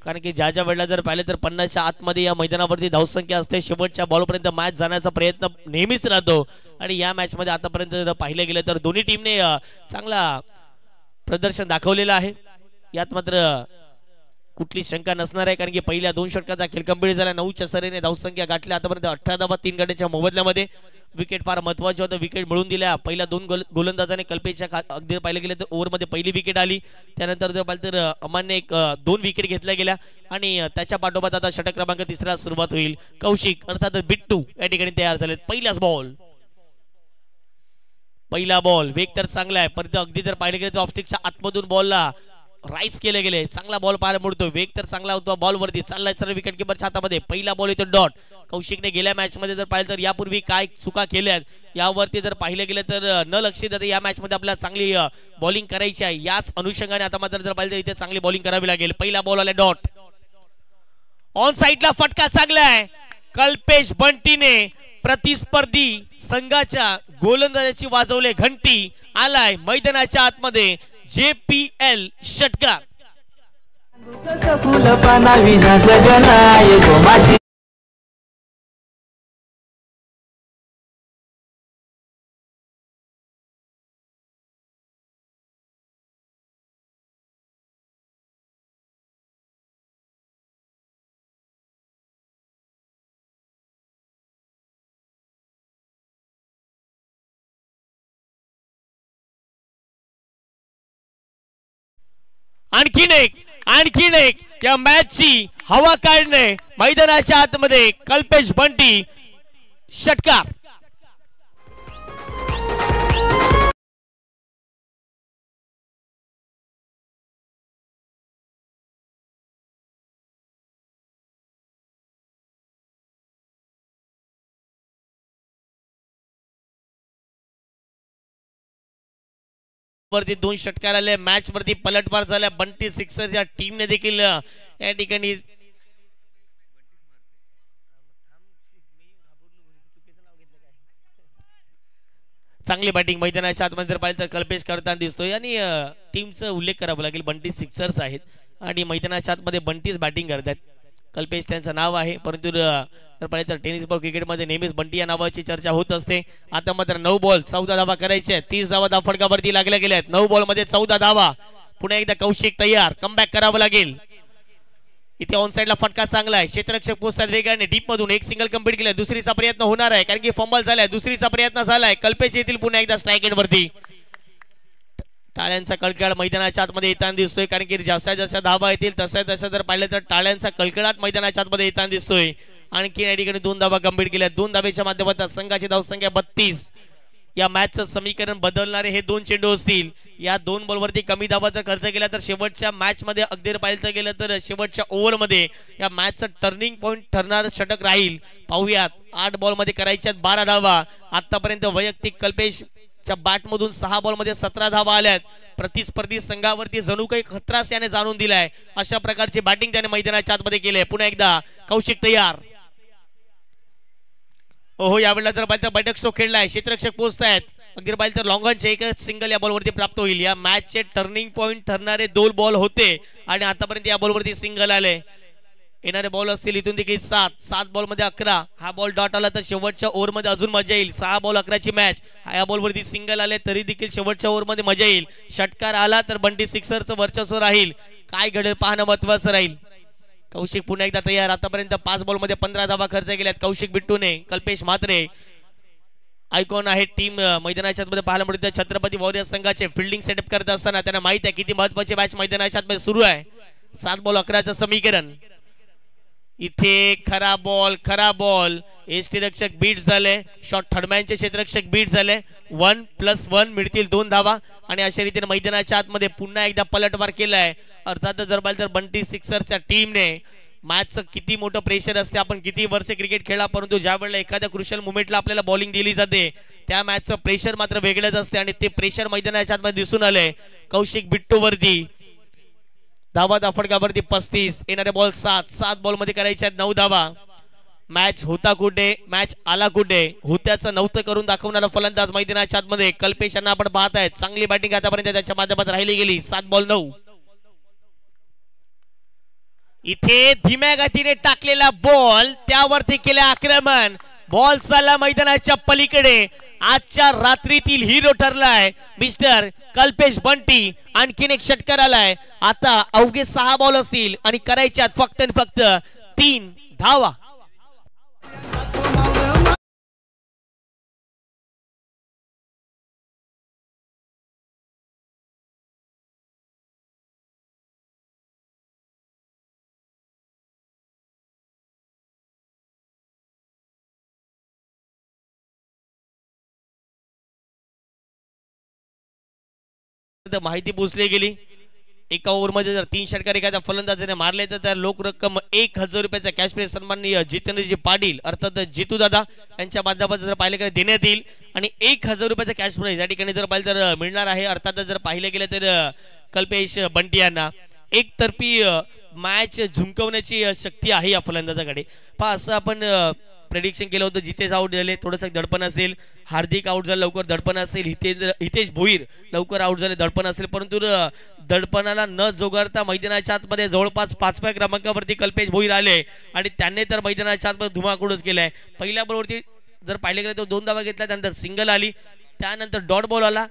कारण की ज्या वेळेला जर पाहिले तर 50च्या आतमध्ये या मैदानावरती धावसंख्या असते. शेवटच्या बॉलपर्यंत मॅच जाण्याचा प्रयत्न नेहमीच राहतो. आणि या मॅच मध्ये आतापर्यंत जर पाहिलं गेलं तर दोन्ही टीमने चांगला प्रदर्शन दाखवलेलं आहे. यात मात्र कुठली शंका नसणार आहे. कारण की पहिल्या 2 षटकांचा खेळ कंप्लीट झाला. 9च्या सरीने धावसंख्या गाठल्या. आतापर्यंत 18 धावा 3 गड्यांच्या मोबदल्यामध्ये. विकेट फार महत्वाचे होतं. विकेट मिळून दिल्या. पहिल्या 2 गोलंदाजाने कल्पेशच्या अगदी पाहिलं गेलं तर ओव्हरमध्ये पहिली विकेट आली. त्यानंतर जर पाहिलं तर अमानने 2 विकेट घेतल्या गेल्या. आणि त्याच्या पाठोपाठ आता षटक क्रमांक 3 सुरुवात होईल. कौशिक अर्थात बिट्टू या ठिकाणी तयार झालेत. पहिला बॉल वेग तर चांगला आहे. परंतु अगदी जर पाहिलं गेलं तर ऑफस्टिकच्या आतमधून बॉलला राईस केले गेले. चांगला बॉल पाहायला मिळतो, वेग तर चांगला होतो बॉलवरती. चाललाय सर्व विकेट किपरच्या हातामध्ये. पहिला बॉल येतो डॉट. कौशिकने गेल्या मॅच मध्ये जर पाहिलं तर यापूर्वी काय चुका केल्यात यावरती जर पाहिलं गेलं तर न लक्ष देता या मॅच मध्ये आपल्याला चांगली बॉलिंग करायची आहे. याच अनुषंगाने आता मात्र जर पाहिलं तर इथे चांगली बॉलिंग करावी लागेल. पहिला बॉल आला डॉट. ऑन साइडला फटका चांगला आहे. कल्पेश बंटीने प्रतिस्पर्धी संघाच्या गोलंदाजाची वाजवले घंटी. आलाय मैदानाच्या आतमध्ये JPL षटकार. आणखीन एक या मॅचची हवा काढणे मैदानाच्या आतमध्ये कल्पेश बंटी षटकार. वरती 2 षटकार आले. मॅच वरती पलटवार झाल्या बंटी सिक्सरच्या टीमने देखील या ठिकाणी चांगली बॅटिंग मैदानाच्या आतमध्ये जर पाहिलं तर कल्पेश करताना दिसतोय आणि टीमचा उल्लेख करावा लागेल. बंटी सिक्सर्स आहेत आणि मैदानाच्या आतमध्ये बंटीच बॅटिंग करतात. कल्पेश त्यांचं नाव आहे, परंतु जर पाहिलं तर टेनिस बॉल क्रिकेटमध्ये नेहमीच बंटी या नावाची चर्चा होत असते. आता मात्र 9 बॉल 14 धावा करायचे आहेत. 30 धावा फटकावरती लागल्या गेल्या आहेत. 9 बॉल मध्ये 14 धावा. पुन्हा एकदा कौशिक तयार, कमबॅक करावं लागेल. इथे ऑन साइडला फटका चांगला आहे. क्षेत्ररक्षक पोहोचतात वेगाने डीप मधून. एक सिंगल कंप्लीट केलाय. दुसरीचा प्रयत्न होणार आहे कारण की फंबल झालाय. दुसरीचा प्रयत्न झालाय. कल्पेश येतील पुन्हा एकदा स्ट्राईक एंड वरती. टाळ्यांचा कळकळाट मैदानाच्या आतमध्ये येताना दिसतोय कारण की जशा जशा धावा येतील तशा तशा जर पाहिलं तर टाळ्यांचा कळकळाट मैदानाच्या आतमध्ये येताना दिसतोय. आणखी या ठिकाणी 2 धावा कंप्लीट केल्या. 2 धावेच्या माध्यमातून संघाची धावसंख्या 32. या मॅचचं समीकरण बदलणारे हे 2 चेंडू असतील. या 2 बॉलवरती कमी धावा जर खर्च केला तर शेवटच्या मॅच मध्ये अगदी पाहिलं गेलं तर शेवटच्या ओव्हर मध्ये या मॅचचं टर्निंग पॉइंट ठरणार षटक राहील. पाहूयात 8 बॉल मध्ये करायच्यात 12 धावा. आतापर्यंत वैयक्तिक कल्पेश च्या बॅट मधून 6 बॉल मध्ये 17 धावा आल्यात. प्रतिस्पर्धी संघावरती जणू काही खतरास याने जाणून दिलाय अशा प्रकारची बॅटिंग त्याने मैदानाच्या आतमध्ये केली. पुन्हा एकदा कौशिक तयार. ओहो, यावेळेला जर पाहिलं तर बैठक स्ट्रोक खेळलाय. क्षेत्ररक्षक पोहोचतायत. अगदी पाहिलं तर लॉंगॉनचे एकच सिंगल या बॉलवरती प्राप्त होईल. या मॅचचे टर्निंग पॉइंट ठरणारे 2 बॉल होते आणि आतापर्यंत या बॉलवरती सिंगल आले. येणारे बॉल असतील इथून देखील 7 बॉल मध्ये 11. हा बॉल डॉट आला तर शेवटच्या ओव्हर मध्ये अजून मजा येईल. 6 बॉल 11ची मॅच. या बॉलवरती सिंगल आले तरी देखील शेवटच्या ओव्हर मध्ये मजा येईल. षटकार आला तर बंटी सिक्सरचं वर्चस्व राहील. काय घडेल पाहणं महत्वाचं राहील. कौशिक पुन्हा एकदा तयार. आतापर्यंत 5 बॉल मध्ये 15 धावा खर्च केल्यात कौशिक बिट्टूने. कल्पेश म्हात्रे आयकॉन आहे टीम मैदानाच्या आतमध्ये पाहायला मिळते. छत्रपती वॉरियर्स संघाचे फिल्डिंग सेटअप करत असताना त्यांना माहित आहे किती महत्वाची मॅच मैदानाच्या आतमध्ये सुरू आहे. 7 बॉल 11चं समीकरण. इथे खरा बॉल यष्टीरक्षक बीट झाले. शॉट थर्डमॅनचे क्षेत्ररक्षक बीट झाले. 1+1 मिळतील 2 धावा आणि अशा रीतीने मैदानाच्या आतमध्ये पुन्हा एकदा पलटवार केलाय. अर्थातच जर पाहिलं तर बंटी सिक्सरच्या टीमने मॅचचं किती मोठं प्रेशर असते. आपण किती वर्ष क्रिकेट खेळला परंतु ज्या वेळेला एखाद्या क्रुशियल मुवमेंटला आपल्याला बॉलिंग दिली जाते त्या मॅचचं प्रेशर मात्र वेगळंच असते आणि ते प्रेशर मैदानाच्या आतमध्ये दिसून आलंय. कौशिक बिट्टू वरती धावा फटकावरती 35. येणारे बॉल 7 बॉल मध्ये करायचे आहेत 9 धावा. मॅच होता कुठे, मॅच आला कुठे, होत्याचं नव्हतं करून दाखवणारा फलंदाज मैदानाच्या आतमध्ये कल्पेश यांना आपण पाहत आहेत. चांगली बॅटिंग आतापर्यंत त्याच्या माध्यमात राहिली गेली. 7 बॉल 9. इथे धीम्या गतीने टाकलेला बॉल त्यावरती केले आक्रमण. बॉल चालला मैदानाच्या पलीकडे. आजच्या रात्रीतील हिरो ठरलाय मिस्टर कल्पेश बंटी. आणखीन एक षटकार आलाय. आता अवघे 6 बॉल असतील आणि करायच्यात फक्त आणि फक्त 3 धावा. माहिती पोचली गेली. एका ओव्हरमध्ये जर 3 षटकार एखाद्या फलंदाजाने मारले तर त्या लोक रक्कम 1000 रुपयाचा कॅश प्राइज सन्माननीय जितेंद्रजी पाटील अर्थात जितू दादा यांच्या माध्यमातून जर पाहिलं गेलं देण्यात येईल आणि 1000 रुपयाचा कॅश प्राइज या ठिकाणी जर पाहिलं तर मिळणार आहे. अर्थात जर पाहिलं गेलं तर कल्पेश बंटी यांना एकतर्फी मॅच झुंकवण्याची शक्ती आहे या फलंदाजाकडे. पहा असं आपण प्रेडिक्शन केलं होतं. जितेश आउट झाले थोडंसं दडपण असेल, हार्दिक आउट झालं लवकर दडपण असेल, हितेश भोईर लवकर आउट झाले दडपण असेल, परंतु दडपणाला न जोगारता मैदानाच्या आतमध्ये जवळपास 5व्या क्रमांकावरती कल्पेश भोईर आले आणि त्यांनी तर मैदानाच्या आतमध्ये धुमाकूळच केलाय. पहिल्या बॉलवरती जर पाहिले गेले तर 2 धावा घेतल्या, त्यानंतर सिंगल आली, त्यानंतर डॉट बॉल आला,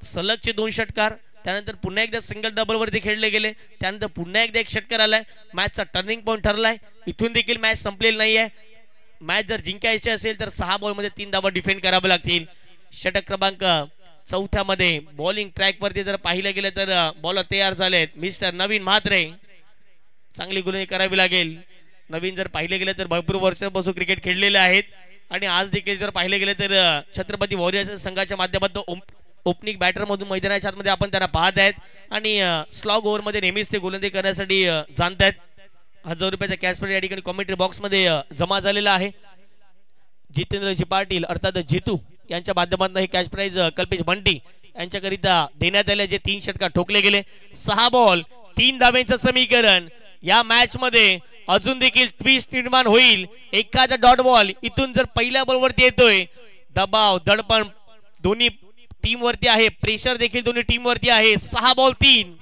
सलगचे 2 षटकार, त्यानंतर पुन्हा एकदा सिंगल डबल वरती खेळले गेले, त्यानंतर पुन्हा एकदा 1 षटकार आलाय. मॅचचा टर्निंग पॉईंट ठरलाय. इथून देखील मॅच संपलेली नाहीये. मॅच जर जिंकायची असेल तर 6 बॉलमध्ये 3 धावा डिफेंड करावे लागतील. षटक क्रमांक 4 मध्ये बॉलिंग ट्रॅक वरती जर पाहिलं गेलं तर बॉलर तयार झालेत. मिस्टर नवीन म्हात्रे, चांगली गुलंदी करावी लागेल. नवीन जर पाहिले गेलं तर भरपूर वर्षांपासून क्रिकेट खेळलेले आहेत आणि आज देखील जर पाहिले गेले तर छत्रपती वॉरियर्स संघाच्या माध्यमातून ओपनिंग बॅटर मधून मैदानाच्या आतमध्ये आपण त्यांना पाहत आहेत आणि स्लॉग ओव्हर मध्ये नेहमीच ते गोलंदाजी करण्यासाठी जाणत आहेत. 1000 रुपयाचा कॅश प्राइज या ठिकाणी कॉमेंट्री बॉक्स मध्ये जमा झालेला आहे. जितेंद्रजी पाटील अर्थात जितू यांच्या माध्यमातून हे कॅश प्राइज कल्पेश बंटी यांच्याकरिता देण्यात आले, जे 3 षटकार ठोकले गेले. 6 बॉल 3 धाब्यांचं समीकरण. या मॅच मध्ये अजून देखील ट्विस्ट निर्माण होईल. एखादा डॉट बॉल इथून जर पहिल्या बॉल वरती येतोय, दबाव दडपण दोन्ही टीम वरती आहे, प्रेशर देखील दोन्ही टीम वरती आहे. 6 बॉल 3.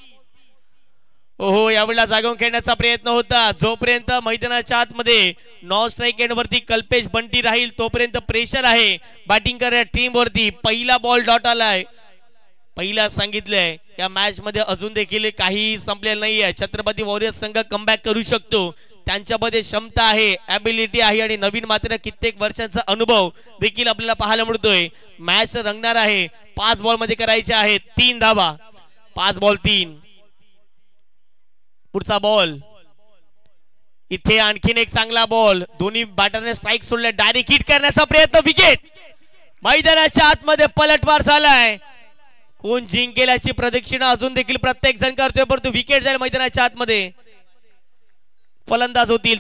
ओहो, यावेळेला जागवून खेळण्याचा प्रयत्न होता. जोपर्यंत मैदानाच्या आतमध्ये नॉन स्ट्राईक एंड वरती कल्पेश बंटी राहील तोपर्यंत प्रेशर आहे बॅटिंग करणाऱ्या टीम वरती. पहिला बॉल डॉट आलाय. पहिला सांगितलंय या मॅच मध्ये अजून देखील काही संपलेलं नाहीये. छत्रपती वॉरियर्स संघ कमबॅक करू शकतो. त्यांच्यामध्ये क्षमता आहे, ॲबिलिटी आहे आणि नवीन मात्र कित्येक वर्षांचा अनुभव देखील आपल्याला पाहायला मिळतोय. मॅच रंगणार आहे. 5 बॉल मध्ये करायचे आहेत 3 धावा. 5 बॉल 3. पुढचा बॉल इथे आणखीन एक चांगला बॉल. दोन्ही बॅटरने स्ट्राईक सोडले. डायरेक्ट हिट करण्याचा प्रयत्न. विकेट. मैदानाच्या आतमध्ये पलटवार झालाय. कोण जिंकेल याची प्रदक्षिणा अजून देखील प्रत्येक जण करतोय, परंतु विकेट जाईल मैदानाच्या आतमध्ये. फलंदाज होतील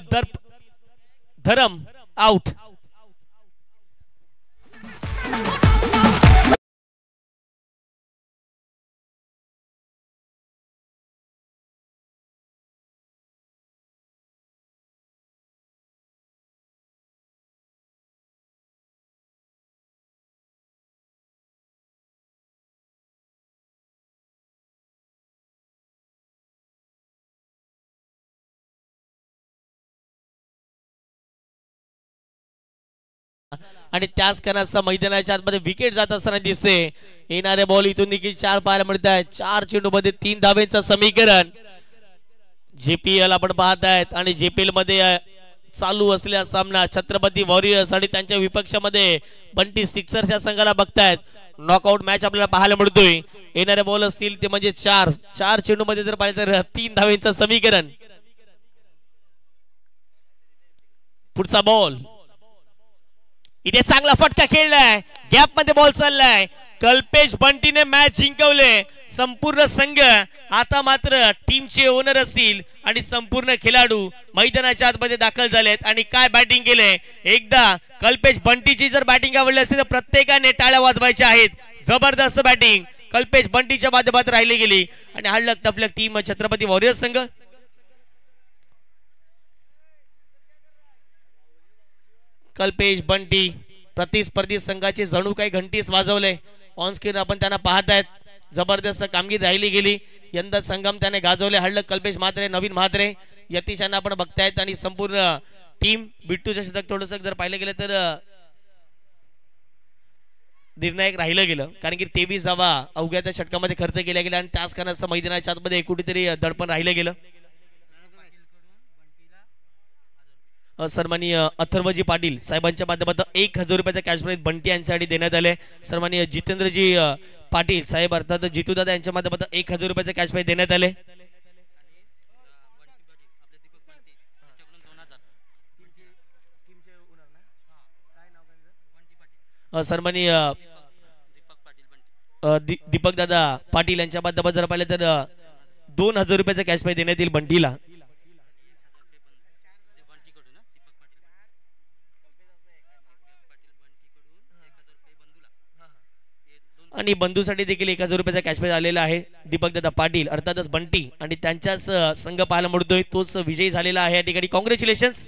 धरम आउट. आणि त्याच कारणाचा मैदानाच्या आतमध्ये विकेट जात असताना दिसते. येणारे बॉल इथून देखील 4 पाहायला मिळत आहेत. 4 चेंडूमध्ये 3 धाब्यांचं समीकरण. JPL आपण पाहत आहेत आणि JPL मध्ये चालू असलेला सामना छत्रपती वॉरियर्स आणि त्यांच्या विपक्षामध्ये बंटी सिक्सरच्या संघाला बघतायत. नॉकआउट मॅच आपल्याला पाहायला मिळतोय. येणारे बॉल असतील ते म्हणजे 4 चेंडूमध्ये जर पाहिलं तर 3 धाब्यांचं समीकरण. पुढचा बॉल इथे चांगला फटका खेळलाय. गॅप मध्ये बॉल चाललाय. कल्पेश बंटीने मॅच जिंकवले. संपूर्ण संघ आता मात्र टीमचे ओनर असतील आणि संपूर्ण खेळाडू मैदानाच्या आतमध्ये दाखल झालेत आणि काय बॅटिंग केले. एकदा कल्पेश बंटीची जर बॅटिंग आवडली असेल तर प्रत्येकाने टाळ्या वाजवायच्या आहेत. जबरदस्त बॅटिंग कल्पेश बंटीच्या माध्यमात राहिली गेली आणि हडलक टपलक टीम छत्रपती वॉरियर्स संघ. कल्पेश बंटी प्रतिस्पर्धी संघाचे जणू काही घंटीस वाजवले. ऑन स्क्रीन आपण त्यांना पाहत आहेत. जबरदस्त कामगिरी राहिली गेली. यंदा संगम त्याने गाजवले. हडलक कल्पेश म्हात्रे, नवीन म्हात्रे, यतीश यांना आपण बघतायत आणि संपूर्ण टीम. बिट्टूच्या शतक थोडंसं जर पाहिलं गेलं तर निर्णायक राहिलं गेलं, कारण की 23 धावा अवघ्या त्या षटकामध्ये खर्च केल्या गेल्या आणि त्याच कारणास्तव मैदानाच्या आतमध्ये कुठेतरी दडपण राहिलं गेलं. सन्माननीय अथर्वजी पाटील साहेबांच्या माध्यमातून 1000 रुपयाचा कॅश प्राइज बंटी यांच्यासाठी देण्यात आले. सन्माननीय जितेंद्रजी पाटील साहेब अर्थात जितूदादा यांच्या माध्यमातून 1000 रुपयाचा कॅश प्राइज देण्यात आले. सन्माननीय दीपक दादा पाटील यांच्या माध्यमातून जर पाहिलं तर 2,000 रुपयाचा कॅश प्राइज देण्यात येईल बंटीला. आणि बंधूसाठी देखील 1,000 रुपयाचा कॅश प्राइज आलेला आहे. दीपक दादा पाटील अर्थातच बंटी आणि त्यांच्याच संघ पाहायला मिळतोय, तोच विजयी झालेला आहे या ठिकाणी. कॉंग्रॅच्युलेशन्स.